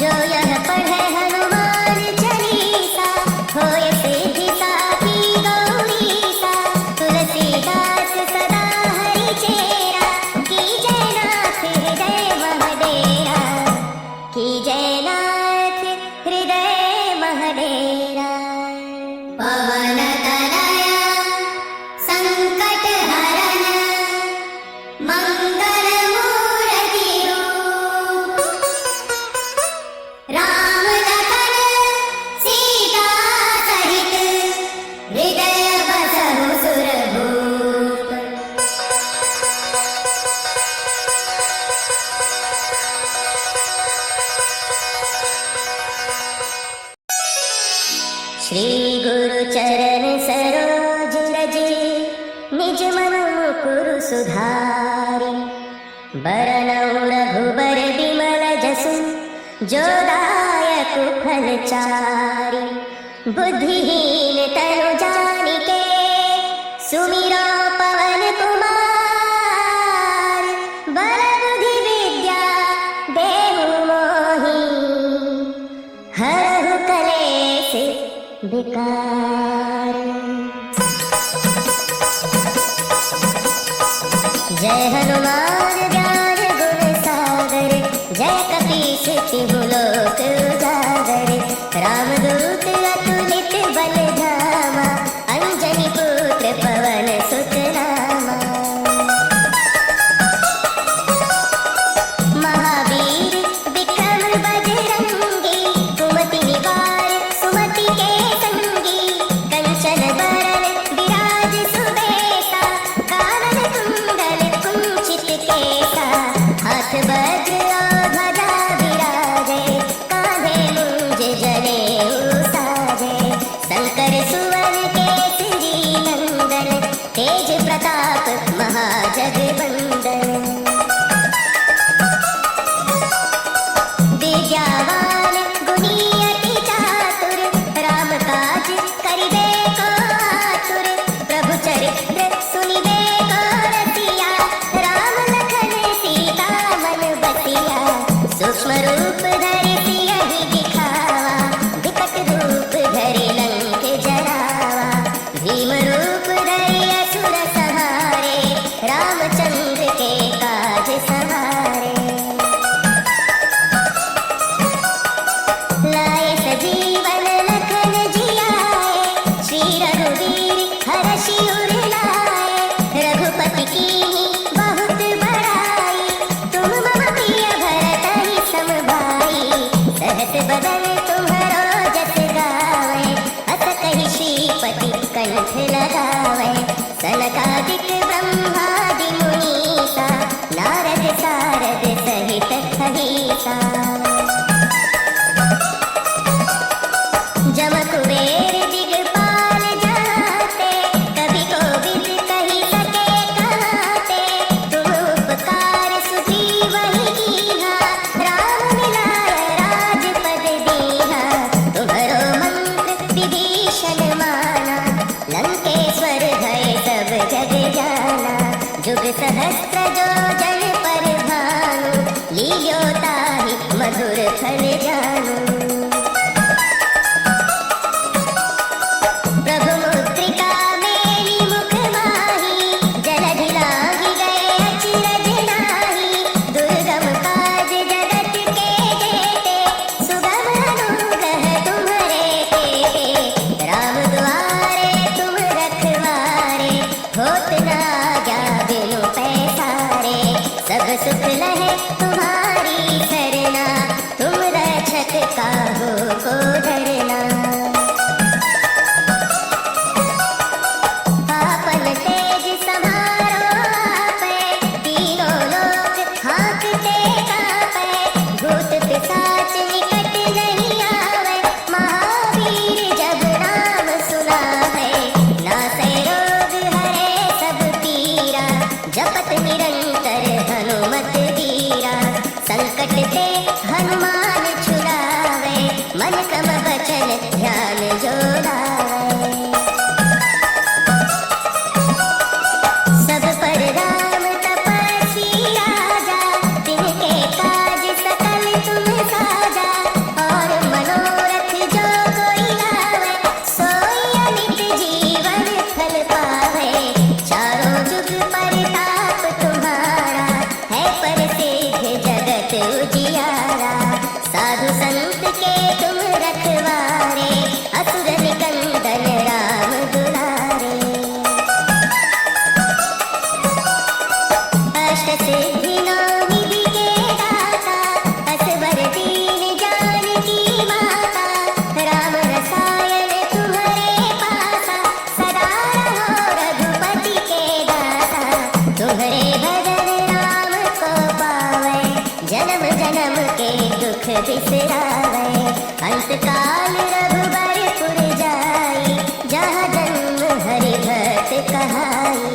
जो यह पढ़े हनुमान चालीसा, होय सिद्धि साखी गौरीसा। तुलसीदास सदा हरि चेरा, कीजय नाथ हृदय महडेरा। कीजय नाथ हृदय महडेरा। पवन तनया संकट हरन, मंगल मूर्ति रूप। राम लखन सीता सहित, हृदय बसहु सुरभूप। श्री गुरु चरण सरोज रज, निज मन मुकुर सुधारि। बरनउँ रघुबर बिमल जसु, जो दायक फल चारि। बुद्धिहीन तनु जानिके, सुमिरो पवन कुमार। बल बुद्धि विद्या देहु मोहि, हरहु कलेश विकार। जय हनुमान ज्ञान गुण सागर, जय कपीस तिहु लोक उजागर। रामदूत अतुलित बल धामा, अंजनी पुत्र पवन सुत नामा। महावीर विक्रम बजरंगी, कुमति निवार सुमति के संगी। कंचन बरन विराज सुबेसा, कानन कुंडल कुंचित केसा। हाथ वज्र और ध्वजा विराजे, कांधे मूंज जनेऊ साजे। शंकर सुवन केसरी नंदन, तेज प्रताप महाजगवंदन। विद्यावान गुणी अति चातुर, राम काज करिबे को आतुर। प्रभु चरित्र सुनिबे को रसिया, राम लखन सीता मन बसिया। सूक्ष्म रूप धरि सियहि दिखावा, विकट रूप धरि लंक जरावा। भीम रूप धरि असुर संहारे, रामचंद्र के काज सवारे। लाए सजीवन लखन जियाए, श्री रघुवीर हरषि उर लाए। रघुपति कीन्ही बहुत बड़ाई, तुम मम प्रिय भरतहि सम भाई। सहस बदन तुम्हरो जस गावे, अस कहि श्रीपति कंठ लगावे। सनकादिक ब्रह्मादि मुनीसा, नारद सारद सहित अहिसा। जम कुबेर सहस्त्र जो जन पर भानु, लील्यो ताहि मधुर फल जानु। प्रभु मुद्रिका मेली मुख माही, जलधि लागी गए अचरज नाही। दुर्गम काज जगत के जेते, सुगम अनुग्रह तुम्हरे तेते। राम दुआरे तुम रखवारे, होत ना आज्ञा बिनु पैसारे। सब सुख लहे तुम्हारी सरना, तुम रक्षक काहू को डरना। आपन तेज समारो आपे, तीनों लोक हाँकते कापे। भूत पिशाच निकट नहीं आवे, महावीर जब नाम सुनावे। नासै रोग हरे सब पीरा, जपत निरंतर हनुमत बीरा। संकट ते हनुमान छुड़ावे, मन क्रम वचन ध्यान जो लावे। सब पर राम तपस्वी राजा, तिनके काज सकल तुम साजा। और मनोरथ जो कोई लावे, सोई अमित जीवन फल पावे। चारों जुग परताप तुम्हारा, है प्रसिद्ध जगत उजियारा। साधु संत के तुम रखवारे, असुर निकंदन राम दुलारे। अष्ट सिद्धि नौ निधि के दाता, असबर दीन जानकी माता। राम रसायन तुम्हारे पासा, सदा रहो रघुपति के दासा। तुम्हारे भजन राम को पावे, जन्म जन्म के दुख बिसरावे। अंत काल रघुबरपुर जाई, जहाँ जन्म हरि भक्त कहाई।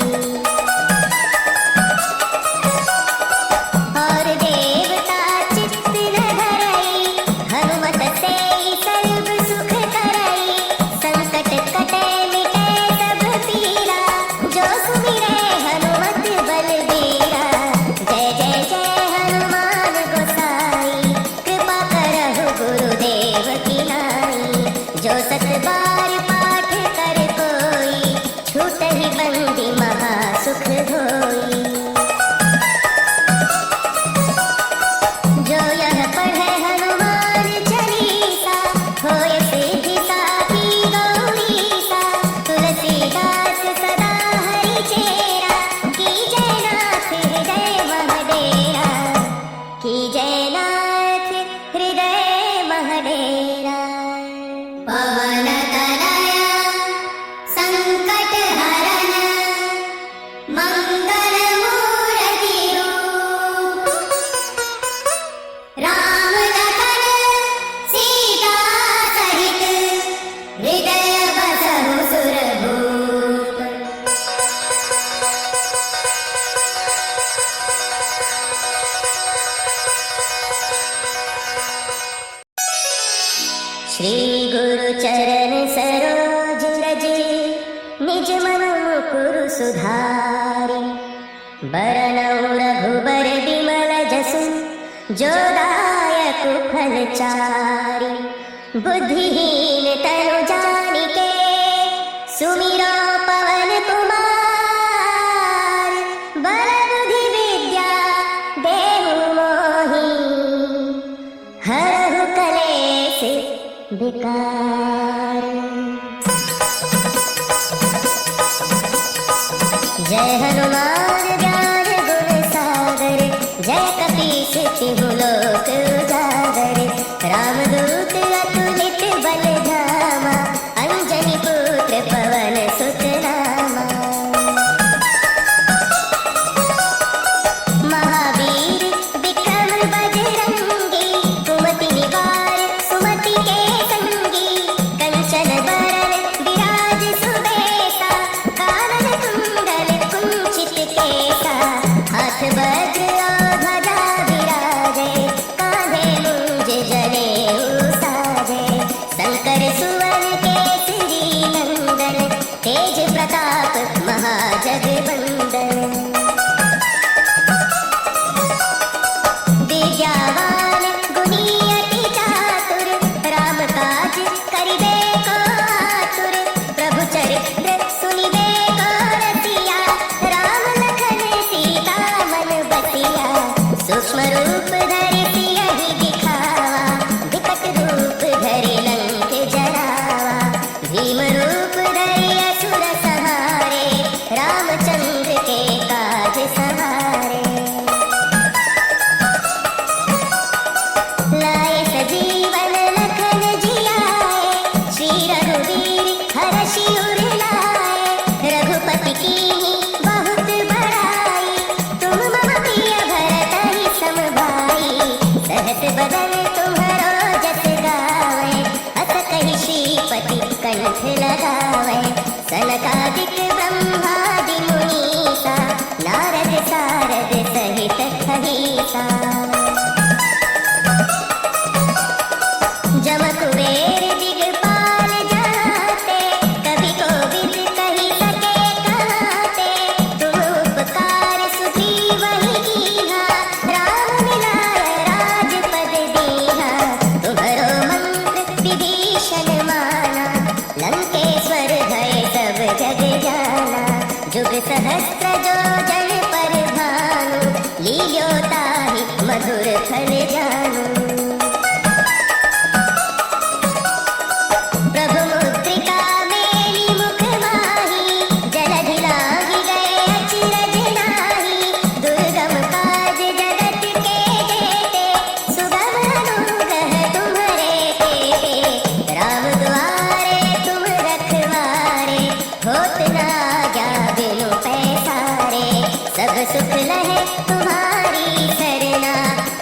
और देवता चित्त न धरई, हनुमत से सर्व सुख करई। संकट कटे मिटे सब पीरा, जो सुमिरे हनुमत बलबीरा। जय जय जय हनुमान गोसाई, कृपा करहु गुरुदेव की नाई। जो सत बार पाठ कर कोई, छूटहि बंदी महा सुख होई। जो यह पढ़े हनुमान चालीसा, होय सिद्धि साखी गौरीसा। तुलसीदास सदा हरि चेरा, कीजय नाथ हृदय महडेरा। कीजय नाथ हृदय महडेरा। पवन तनय संकट हरन, मंगल मूर्ति रूप। राम लखन सीता सहित, हृदय बसहु सुरभूप। श्री गुरु चरण सरोज रज, निज मन मुकुर सुधारि। बरनउँ रघुबर बिमल जसु, जो दायक फल चारि। बुद्धिहीन तनु जानिके, सुमिरो पवन कुमार। बल बुद्धि विद्या देहु मोहि, हरहु कलेश विकार। जय हनुमान ज्ञान गुण सागर, जय कपीस तिहु लोक उजागर। रामदूत अतुलित बल धामा, अंजनी पुत्र पवन सुत नामा। महावीर विक्रम बजरंगी, कुमति निवार सुमति के संगी। कंचन बरन विराज सुबेसा, कानन कुंडल कुंचित केसा। हाथ वज्र और ध्वजा विराजे, कांधे मूंज जनेऊ साजे। शंकर सुवन के गावे, सनकादिक ब्रह्मादि मुनीसा, नारद सारद सहित अहिसा। जम कुबेर दिगपाल जाते, कभी कोविद कही सके कहते, तुम उपकार सुग्रीव ही कीन्हा, राम मिलाय राजपद दीन्हा। तुम्हरो मंत्र विभीषण माना, लंकेश्वर भय सब जग जाना। जुग सहस्त्र जो जन पर भानु, लील्यो ताहि मधुर फल जानू। प्रभु मुद्रिका मेली मुख माही, जलधि लागी गए अचरज नाही। दुर्गम काज जगत के जेते, सुगम अनुग्रह तुम्हरे तेते। राम द्वारे तुम रखवारे, होत न आज्ञा बिनु पैसारे। सब सुख लहे तुम्हारी सरना,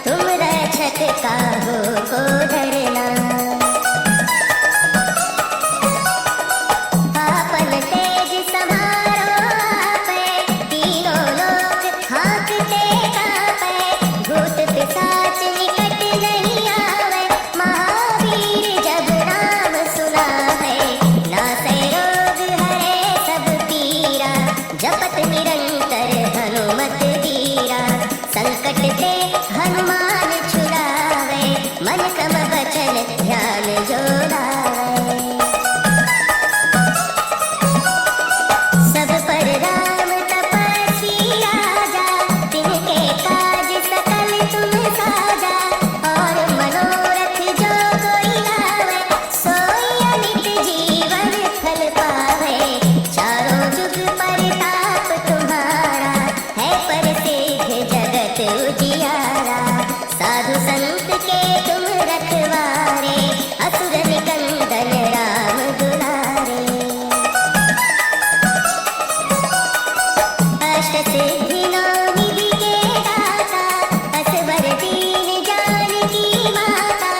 तुम रक्षक काहू को डरना। आपन तेज समारो आपे, तीनों लोक हाँकते कापे। भूत पिशाच निकट नहीं आवे, महावीर जब नाम सुनावे। नासै रोग हरे सब पीरा, जपत निरंतर हनुमत बीरा। संकट ते हनुमान छुड़ावे, मन क्रम वचन ध्यान जो लावे। सब पर राम तपस्वी राजा, तिनके काज सकल तुम साजा। और मनोरथ जो कोई लावे, सोई अमित जीवन फल पावे। चारों जुग परताप तुम्हारा, है प्रसिद्ध जगत उजियारा। साधु संत के तुम रखवारे, असुर निकंदन राम दुलारे। अष्ट सिद्धि नौ निधि के दाता, असवर दीन जानकी माता।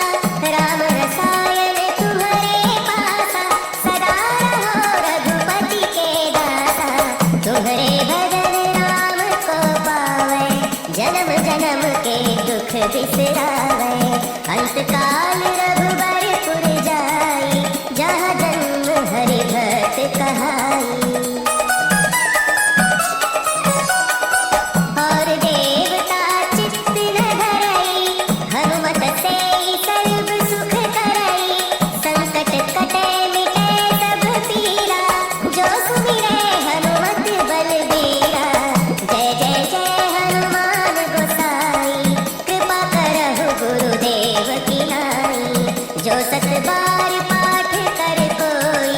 राम रसायन तुम्हारे पासा, सदा रहो रघुपति के दासा। तुम्हारे भजन राम को पावे, जन्म जन्म के दुख बिसरावे। अंत काल रघुबरपुर जाई, जहाँ जन्म हरि भक्त कहाई। और देवता चित्त न धरई, हनुमत से सर्व सुख करई। संकट कटे मिटे सब पीरा, जो सुमिरे हनुमत बलबीरा। जय जय जय हनुमान गोसाई, कृपा करहु गुरुदेव की नाई। जो सत बार पाठ कर कोई,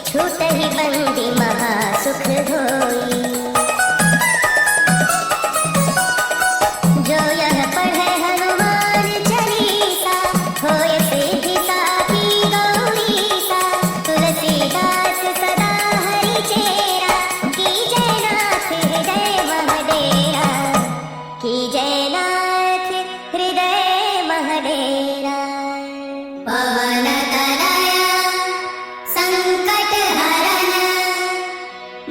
छूटहि बंदी महा सुख होई। जो यह पढ़े हनुमान चालीसा, होय सिद्धि साखी गौरीसा। तुलसीदास सदा हरि चेरा, कीजय नाथ हृदय मह डेरा। कीजय नाथ हृदय मह डेरा। पवन तनय संकट हरन,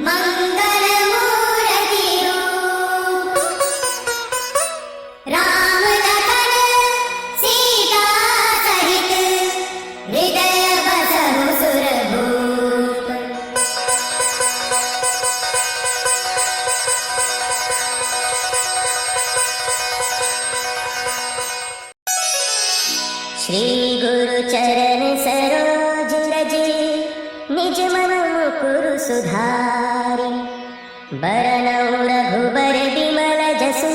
मंगल मूर्ति रूप। राम लखन सीता सहित, हृदय बसहु सुरभूप। श्री गुरु चरण सरोज रज, निज मन मुकुरु सुधारि। बरनउँ रघुबर बिमल जसु,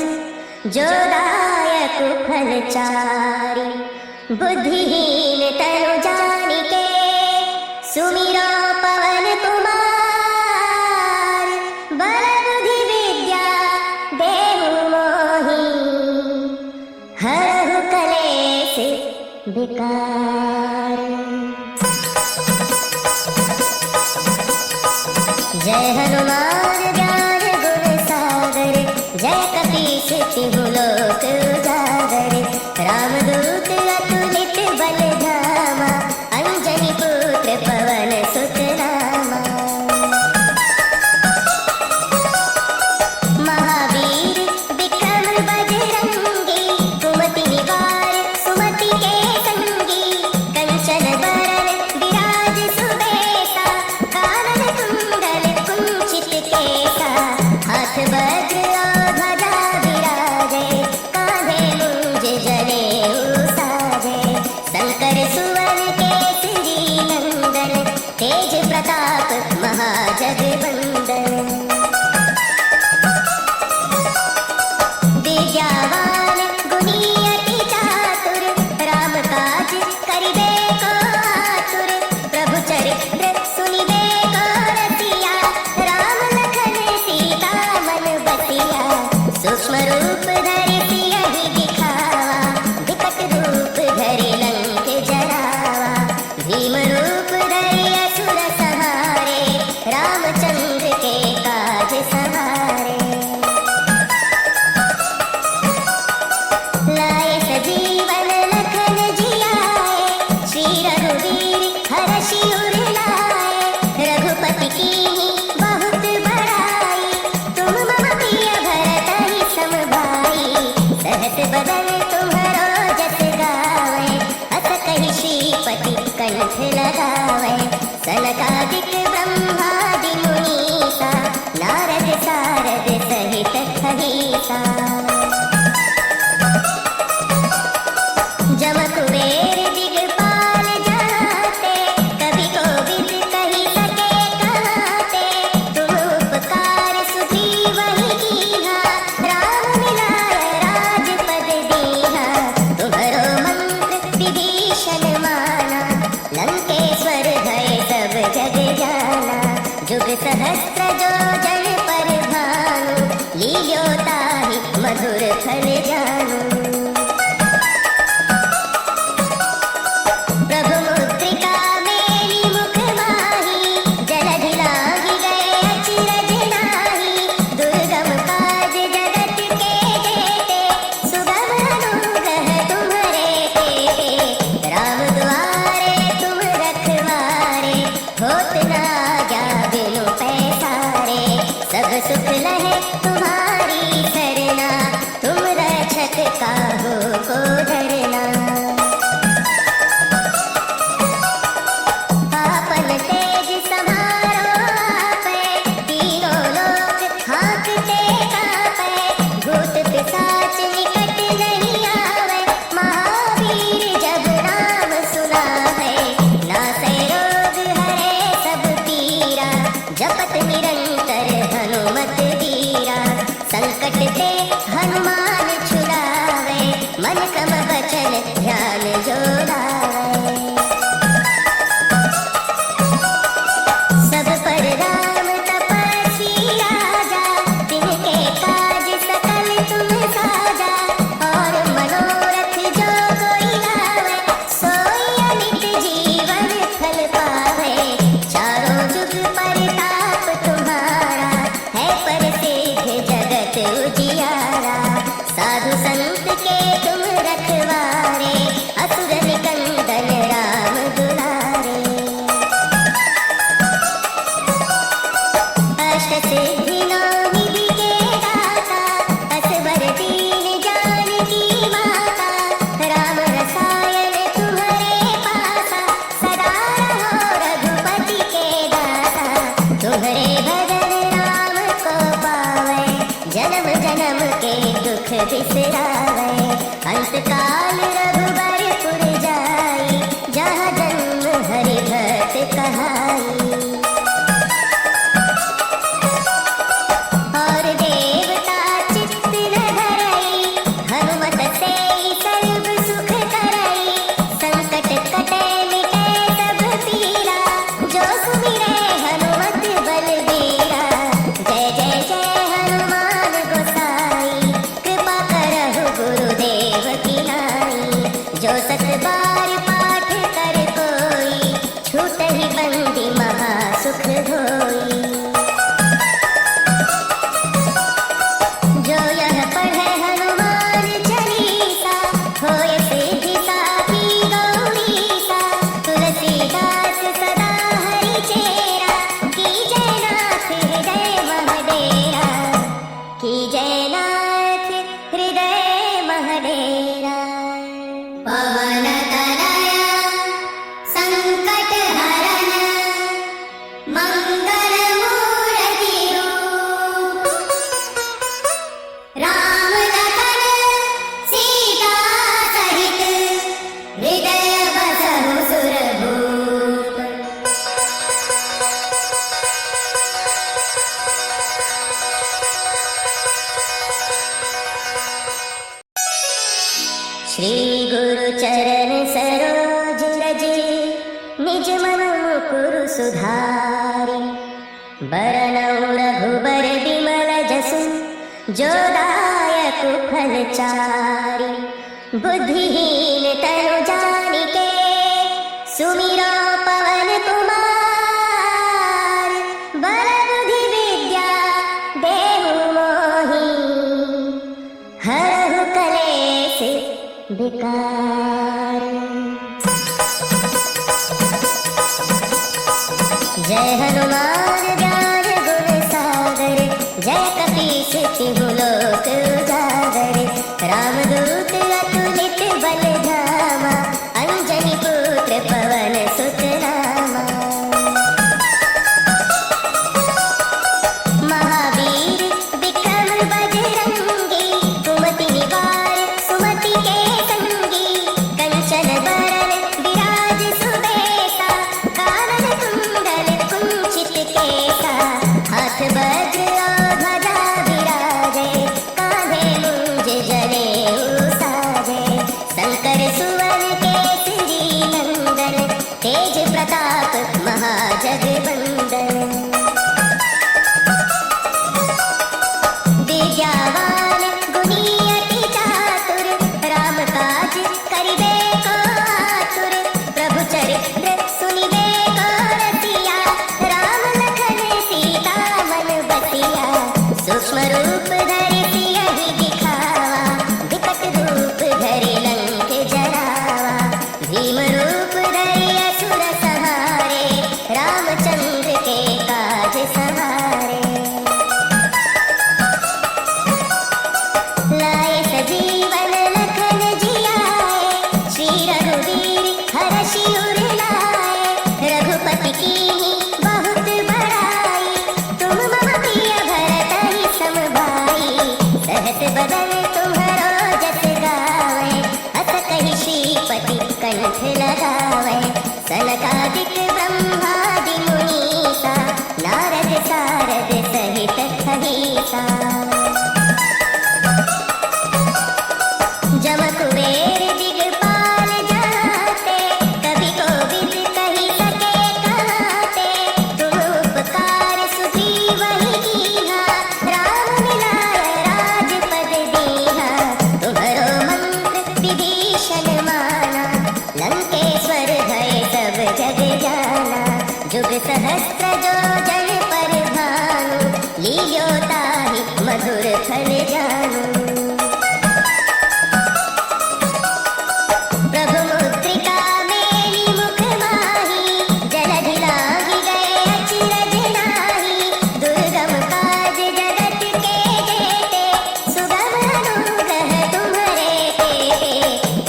जो दायक फल चारि। बुद्धिहीन तनु जानिके, सुमिरो पवन कुमार। बल बुद्धि विद्या देहु मोहि, हरहु कलेश विकार। जय हनुमान ज्ञान गुण सागर, जय कपीस तिहु लोक उजागर। रामदूत अतुलित बल धामा, अंजनी पुत्र पवन सुत नामा। हाथ वज्र और ध्वजा विराजे, कांधे मुंज जनेऊ साजे। शंकर सुवन केसरी नंदन, तेज प्रताप महाजगवंदन। विद्यावान गुणी अति चातुर, राम काज करिबे को आतुर। प्रभु चरित्र सुनिबे को रसिया, राम लखन सीता मन बसिया। सूक्ष्म रूप धरि सियहि दिखावा, विकट रूप धरि लंक जरावा। भीम रूप धरि असुर संहारे, रामचंद्र के काज सवारे। लाए सजीवन लखन जियाए, श्री रघुवीर हरषि उर लाए। रघुपति कीन्ही बहुत बड़ाई, तुम मम प्रिय भरतहि सम भाई। सहस बदन तुम्हरो जस गावै, अस कहि श्रीपति कंठ लगावै। सनकादिक ब्रह्मादि मुनीसा, नारद सारद सहित अहिसा। जम कुबेर दिगपाल जाते, कवि कोविद कहि सके कहते। तुम उपकार सुग्रीवहि कीन्हा, राम मिलाय राजपद दीन्हा। तुम्हरो मंत्र विभीषण माना, लंकेश्वर भय सब जग जाना। जुग सहस्त्र जो जन पर भानु, लील्यो ताहि मधुर फल जानू। प्रभु मुद्रिका मेली मुख माही, जलधि लांघि गए अचरज नाही। दुर्गम काज जगत के जेते, सुगम अनुग्रह तुम्हरे तेते। राम दुआरे तुम रखवारे, होत न आज्ञा बिनु पैसारे। सब सुख लहे तुम्हारी सरना, तुम रक्षक काहू को डरना। आपन तेज समारो आपै, तीनों लोक हाँकते काँपै। भूत पिशाच निकट नहीं आवै, महावीर जब नाम सुनावै। नासै रोग हरै सब पीरा, जपत निरंतर हनुमत वीरा। संकट ते हनुमान छुड़ावै, मन क्रम वचन ध्यान जो लावै। सब पर राम तपस्वी राजा, तिनके काज सकल तुम साजा। और मनोरथ जो कोई लावै, सोई अमित जीवन फल पावै। चारों जुग परताप तुम्हारा, है प्रसिद्ध जगत उजियारा। साधु संत के तुम रखवारे, असुर निकंदन राम दुलारे। अष्ट सिद्धि नौ निधि के दाता, असवर दीन जानकी माता। राम रसायन तुम्हरे पासा, सदा रहो रघुपति के दासा। तुम्हरे भजन राम को पावै, जन्म जन्म के दुख बिसरावै। अंतकाल रघुबरपुर जाई, जहाँ जन्म हरि भक्त कहाई। और देवता चित्त न धरई, हनुमत सेई सर्व सुख करई। संकट कटे मिटे सब पीरा, जो सुमिरै हनुमत बलबीरा। जय जय जय हनुमान गोसाई, कृपा करहु गुरुदेव की नाई। बरनौ रघुबर बिमल जसु जो दायक फल चारि। बुद्धिहीन तनु जानिके सुमिरो पवन कुमार। बल बुद्धि विद्या देहु मोहि हरहु कलेश विकार। जय हनुमान ज्ञान गुण सागर। जय कपीस तिहु लोक उजागर। रामदूत अतुलित बल धामा। अंजनी पुत्र पवन सुत नामा। महावीर विक्रम बजरंगी। कुमति निवार सुमति के संगी। कंचन बरन विराज सुबेसा। कानन कुंडल कुंचित केसा। हाथ वज्र और ध्वजा विराजे। कांधे मुंज जनेऊ साजे। शंकर सुवन केसरी नंदन। तेज प्रताप महाजगवंदन। विद्यावान गुणी अति चातुर। राम काज करिबे को आतुर। प्रभु चरित्र सुनिबे को रसिया। राम लखन सीता मन बसिया। सूक्ष्म रूप धरि सियहि दिखावा। विकट रूप धरि लंक जरावा। भीम रूप धरि असुर संहारे। रामचंद्र के काज सवारे। लाए सजीवन लखन जियाए। श्री रघुवीर हरषि उर लाए। रघुपति कीन्ही बहुत बड़ाई। तुम मम प्रिय भरतहि सम भाई। सहस बदन तुम्हरो जस गावे। अस कहि श्रीपति कंठ लगावे। सनकादिक ब्रह्मादि मुनीसा। नारद सारद सहित अहिसा। जम कुबेर दिगपाल जाते। कवि कोविद कहि सके कहते। तुम उपकार सुग्रीवहि कीन्हा। राम मिलाय राजपद दीन्हा। तुम्हरो मंत्र विभीषण माना। लंकेश्वर भय सब जग जाना। जुग सहस्त्र जो जन पर भानु। लील्यो ताहि मधुर फल जानू। प्रभु मुद्रिका मेली मुख माही। जलधि लांघि गए अचरज नाही। दुर्गम काज जगत के जेते। सुगम अनुग्रह तुम्हरे तेते।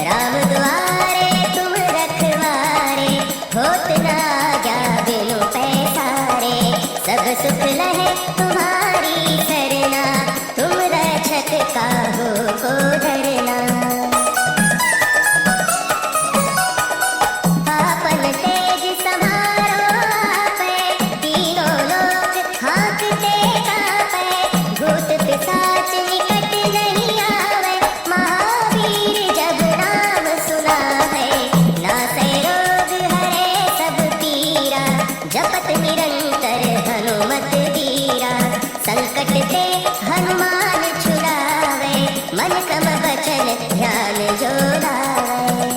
राम दुआरे तुम रखवारे। होत न आज्ञा बिनु पैसारे। सब सुख लहे तुम्हारी सरना। तुम रक्षक काहू को डरना। आपन तेज समारो आपै। तीनों लोक हाँकते काँपै। भूत पिशाच निकट नहीं आवै। महावीर जब नाम सुनावै। नासै रोग हरै सब पीरा। जपत निरंतर हनुमत बीरा। संकट ते हनुमान छुड़ावै। मन क्रम वचन ध्यान जो लावै।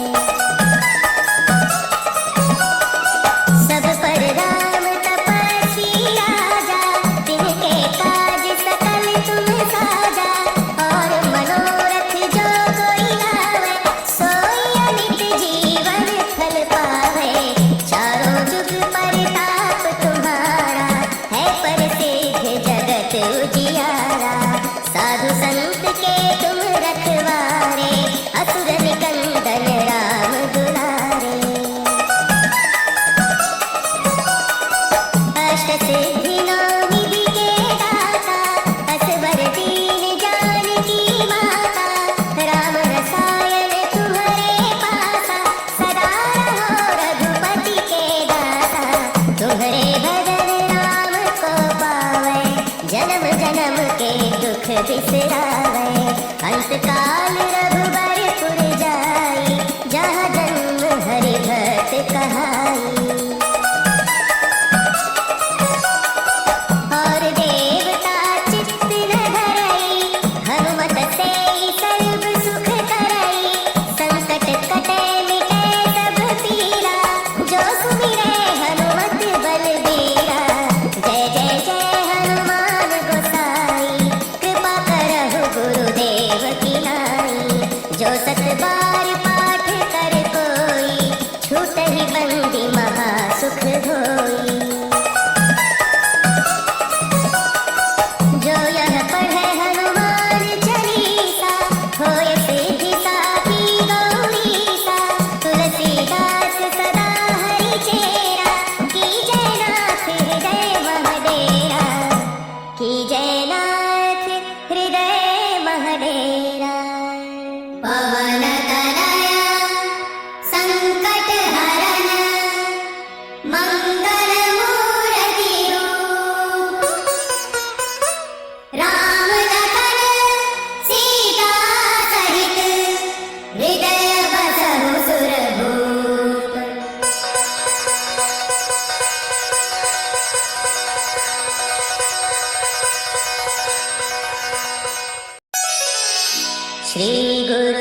सब पर राम तपस्वी राजा। तिनके काज सकल तुम साजा। और मनोरथ जो कोई लावे। सोई अमित जीवन फल पावे। चारों जुग परताप तुम्हारा। है प्रसिद्ध जगत उजियारा। साधु संत के तुम रखवारे। असुर निकंदन राम दुलारे। अष्ट सिद्धि नौ निधि के दाता। असबर दीन जानकी माता। राम रसायन तुम्हारे पासा। सदा रहो रघुपति के दासा। तुम्हारे भजन राम को पावै। जन्म जन्म के दुख बिसरावै। अंत काल रघुबरपुर जाई। जहाँ जन्म हरि भक्त कहाई।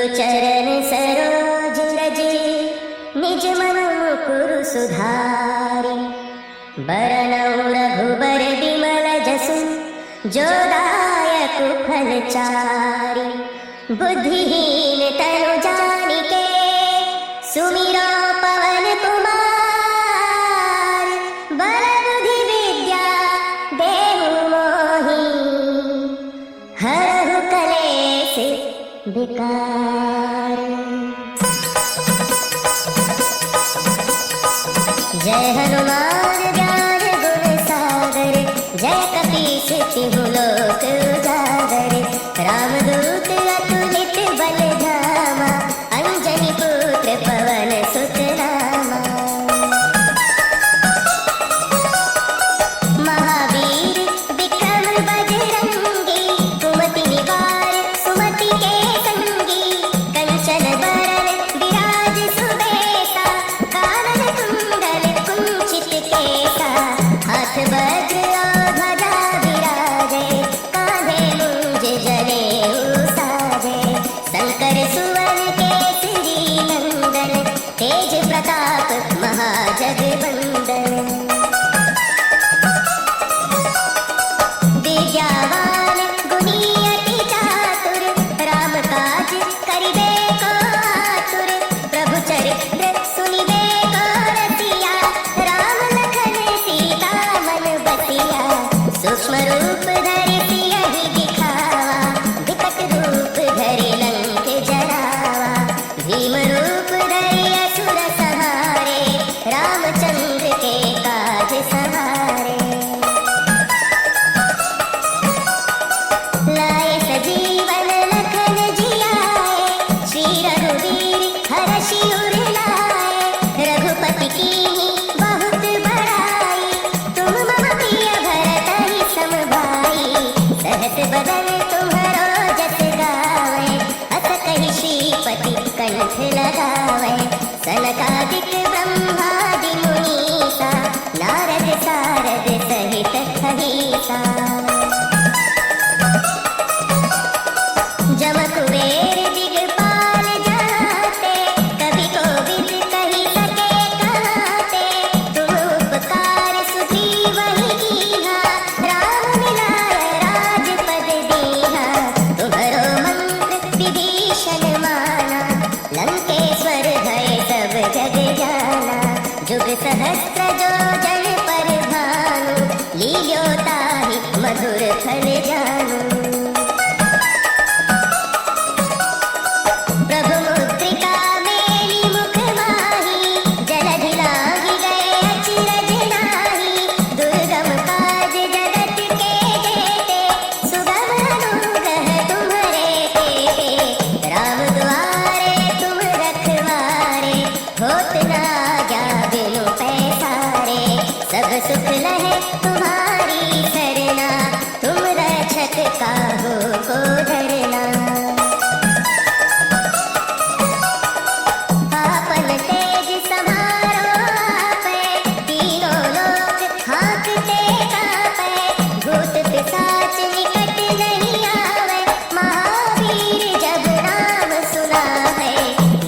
चरण सरोज रज निज मन मुकुर सुधारि। बरनउँ रघुबर बिमल जसु जो दायक फल चारि। बुद्धिहीन तनु जानिके सुमिरो पवन कुमार। बल बुद्धि विद्या देहु मोहि हरहु कलेश विकार। जय हनुमान ज्ञान गुण सागर जय कपीस तिहु लोक उजागर। रामदूत अतुलित बल धामा अंजनी पुत्र पवन सुत नामा। महावीर विक्रम बजरंगी कुमति निवार सुमति के संगी। कंचन बरन विराज सुबेसा कानन कुंडल कुंचित केसा। हाथ वज्र और ध्वजा विराजे कांधे मूंज जनेऊ साजे। शंकर सुवन केसरी नंदन तेज प्रताप महाजगवंदन। विद्यावान गुणी अति चातुर राम काज करिबे को आतुर। प्रभु चरित्र सुनिबे को रसिया राम लखन सीता मन बसिया। सूक्ष्म रूप धरि सियहि दिखावा विकट रूप धरि लंक जरावा। भीम रूप धरि असुर संहारे रामचंद्र के काज सवारे। लाए सजीवन लखन जियाए श्री रघुवीर हरषि उर लाए। रघुपति कीन्ही बहुत बड़ाई तुम मम प्रिय भरतहि सम भाई। सहस बदन तुम्हरो जस गावे अस कहि श्रीपति कंठ लगावे। सनकादिक ब्रह्मादि मुनीसा नारद सारद सहित अहिसा। जम कुबेर दिगपाल जाते कवि कोविद कहि सके कहते। तुम उपकार सुग्रीवहि कीन्हा राम मिलाय राजपद दीन्हा। तुम्हरो मंत्र विभीषण माना लंकेश्वर भय सब जग जाना। जुग सहस्त्र जो जन पर भानु लील्योताहि मधुर फल जानू। प्रभु मुद्रिका मेली मुख माही जलधि लांघि गए अचरज नाही। दुर्गम काज जगत के जेते सुगम अनुग्रह तुम्हरे तेते। राम दुआरे तुम रखवारे होत न आज्ञा बिनु पैसारे। सब सुख लहे तुम्हारी सरना तुम रक्षक काहू को डरना। आपन तेज समारो आपे तीनों लोक हाँकते कापे। भूत पिशाच निकट नहीं आवे महावीर जब नाम सुनावे।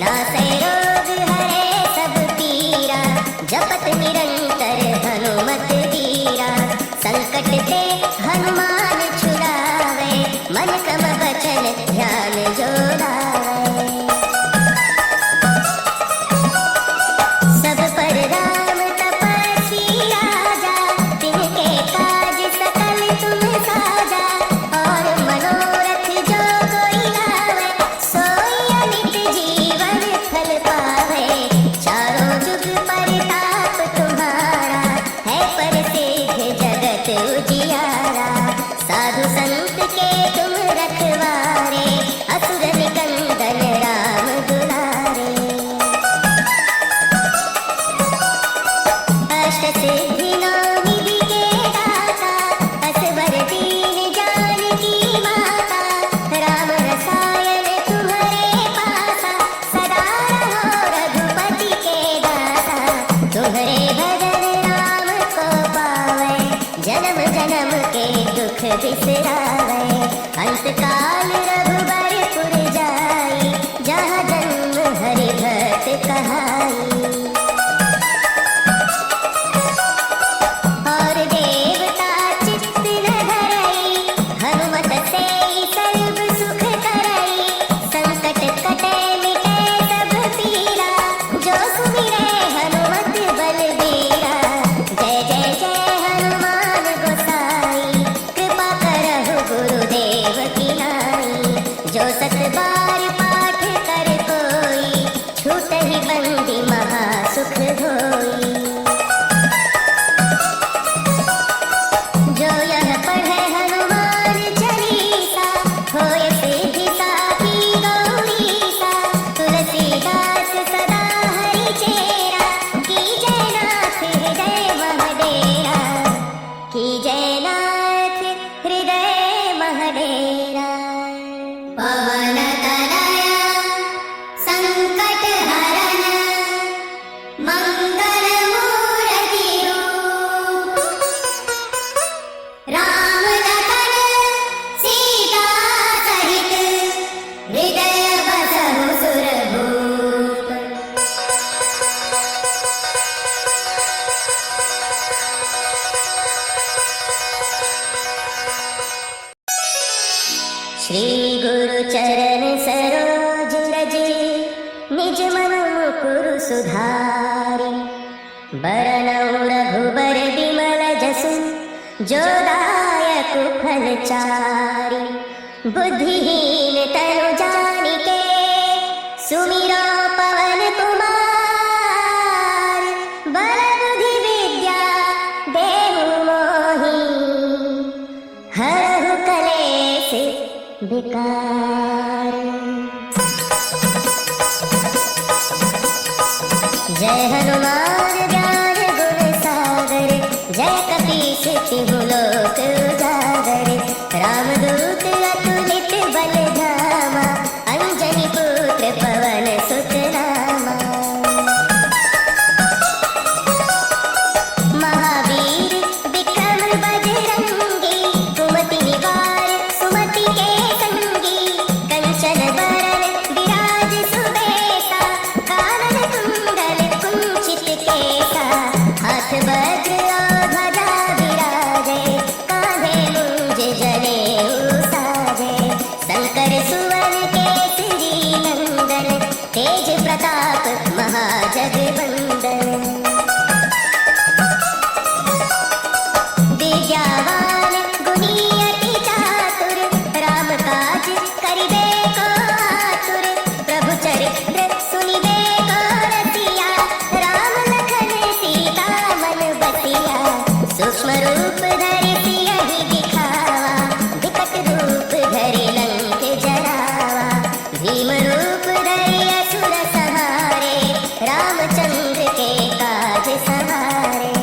नासै रोग हरे सब पीरा जपत निरंतर हनुमत बीरा। संकट ते हनुमान छुड़ावे मन क्रम वचन ध्यान जो लावे। सब पर राम तपस्वी राजा तिनके काज सकल तुम साजा। और मनोरथ जो कोई लावे सोई अमित जीवन फल पावे। चारों जुग परताप तुम्हारा है प्रसिद्ध जगत उजियारा। साधु संत के तुम रखवारे असुर निकंदन राम दुलारे। अष्ट सिद्धि नौ निधि के दाता असवर दीन जानकी माता। राम रसायन तुम्हारे पासा सदा रहो रघुपति के दासा। तुम्हारे भजन राम को पावे जन्म जन्म के दुख बिसरावे। अंत काल रघुबर पुर जाई जा जयनाथ हृदय महडेरा। पवन तनया संकट हरण मंगल मूर्ति रूप। राम लखन सीता सहित हृदय बसहु सुरभूप। श्री गुरु चरण सरोज रज निज मन मुकुरु सुधारि। बरनउँ रघुबर बिमल जसु जो दायक फल चारि। बुद्धिहीन तनु जानिके सुमिरो पवन कुमार। बल बुद्धि विद्या देहु मोहि हरहु कलेश विकार। जय हनुमान ज्ञान गुण सागर। जय कपीस तिहु लोक उजागर। रामदूत अतुलित बल धामा। अंजनी पुत्र पवन सुत नामा। महावीर विक्रम बजरंगी। कुमति निवार सुमति के संगी। कंचन बरन विराज सुबेसा। कानन कुंडल कुंचित केसा। हाथ वज्र और ध्वजा विराजे। कांधे मुंज जनेऊ साजे। शंकर सुवन केसरी नंदन। तेज प्रताप महाजगवंदन। विद्यावान गुणी अति चातुर। राम काज करिबे को आतुर। प्रभु चरित्र सुनिबे को रसिया। राम लखन सीता मन बसिया। सूक्ष्म रूप धरि सियहि दिखावा। विकट रूप धरि लंक जरावा। भीम रूप धरि असुर संहारे। रामचंद्र के काज सवारे।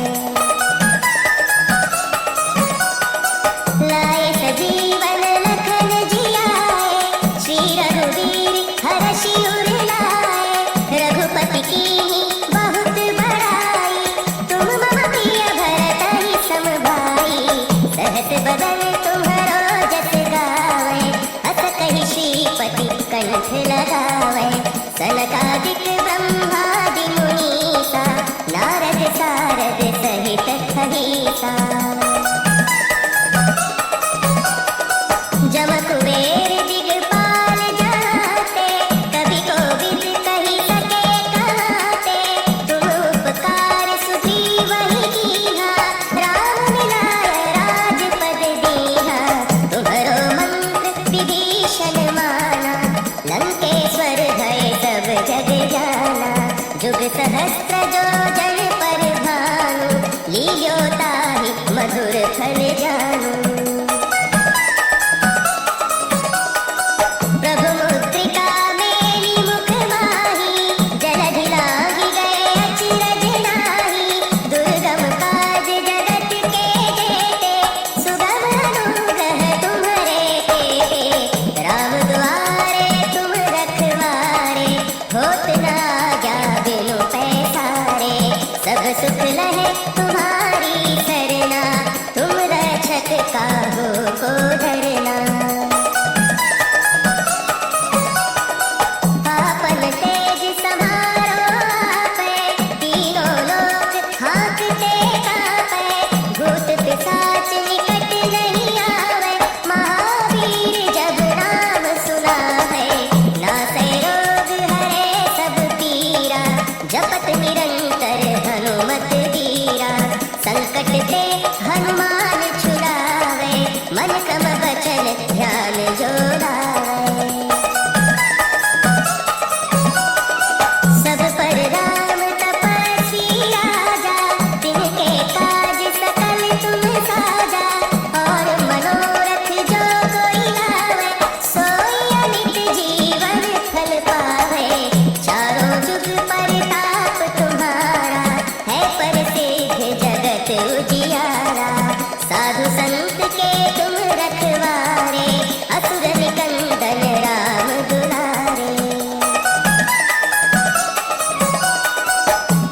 लाए सजीवन लखन जियाए। श्री रघुवीर हरषि उर लाए। रघुपति कीन्ही बहुत बड़ाई। तुम मम प्रिय भरतहि सम भाई। सहस बदन तुम्हरो जस गावै। अस कहि श्रीपति कंठ लगावै। सनकादिक ब्रह्मादि मुनीसा। नारद सारद सहित अहिसा। जम कुबेर दिगपाल जाते। कवि कोविद कहि सके कहते। तुम उपकार सुग्रीवहि कीन्हा। राम मिलाय राजपद दीन्हा। तुम्हरो मंत्र विभीषण माना। लंकेश्वर भय सब जग जाना। जुग सहस्त्र जो जन पर भानु। लील्यो ताहि मधुर फल जानू। प्रभु मुद्रिका मेली मुख माही। जलधि लांघि गए अचरज नाही। दुर्गम काज जगत के जेते। सुगम अनुग्रह तुम्हरे तेते। राम दुआरे तुम रखवारे। होत न आज्ञा बिनु पैसारे। सब सुख लहे तुम्हारी सरना। तुम रक्षक काहू को डरना। आपन तेज समारो आपै। तीनों लोक हाँकते काँपै। भूत पिशाच निकट नहीं आवै। महावीर जब नाम सुनावै। नासै रोग हरै सब पीरा। जपत निरंतर हनुमत वीरा। संकट ते हनुमान छुड़ावै। मन क्रम संत के तुम रखवारे, असुर निकंदन राम दुलारे।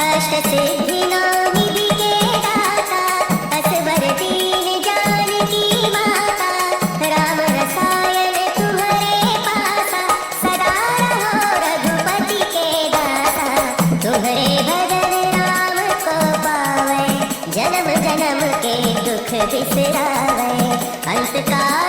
अष्ट सिद्धि नौ निधि के दाता, असवर दीन जानकी माता। राम रसायन तुम्हारे पासा, सदा रहो रघुपति के दासा। तुम्हारे भजन राम को पावे, जन्म जन्म के दुख बिसरावे। अंत काल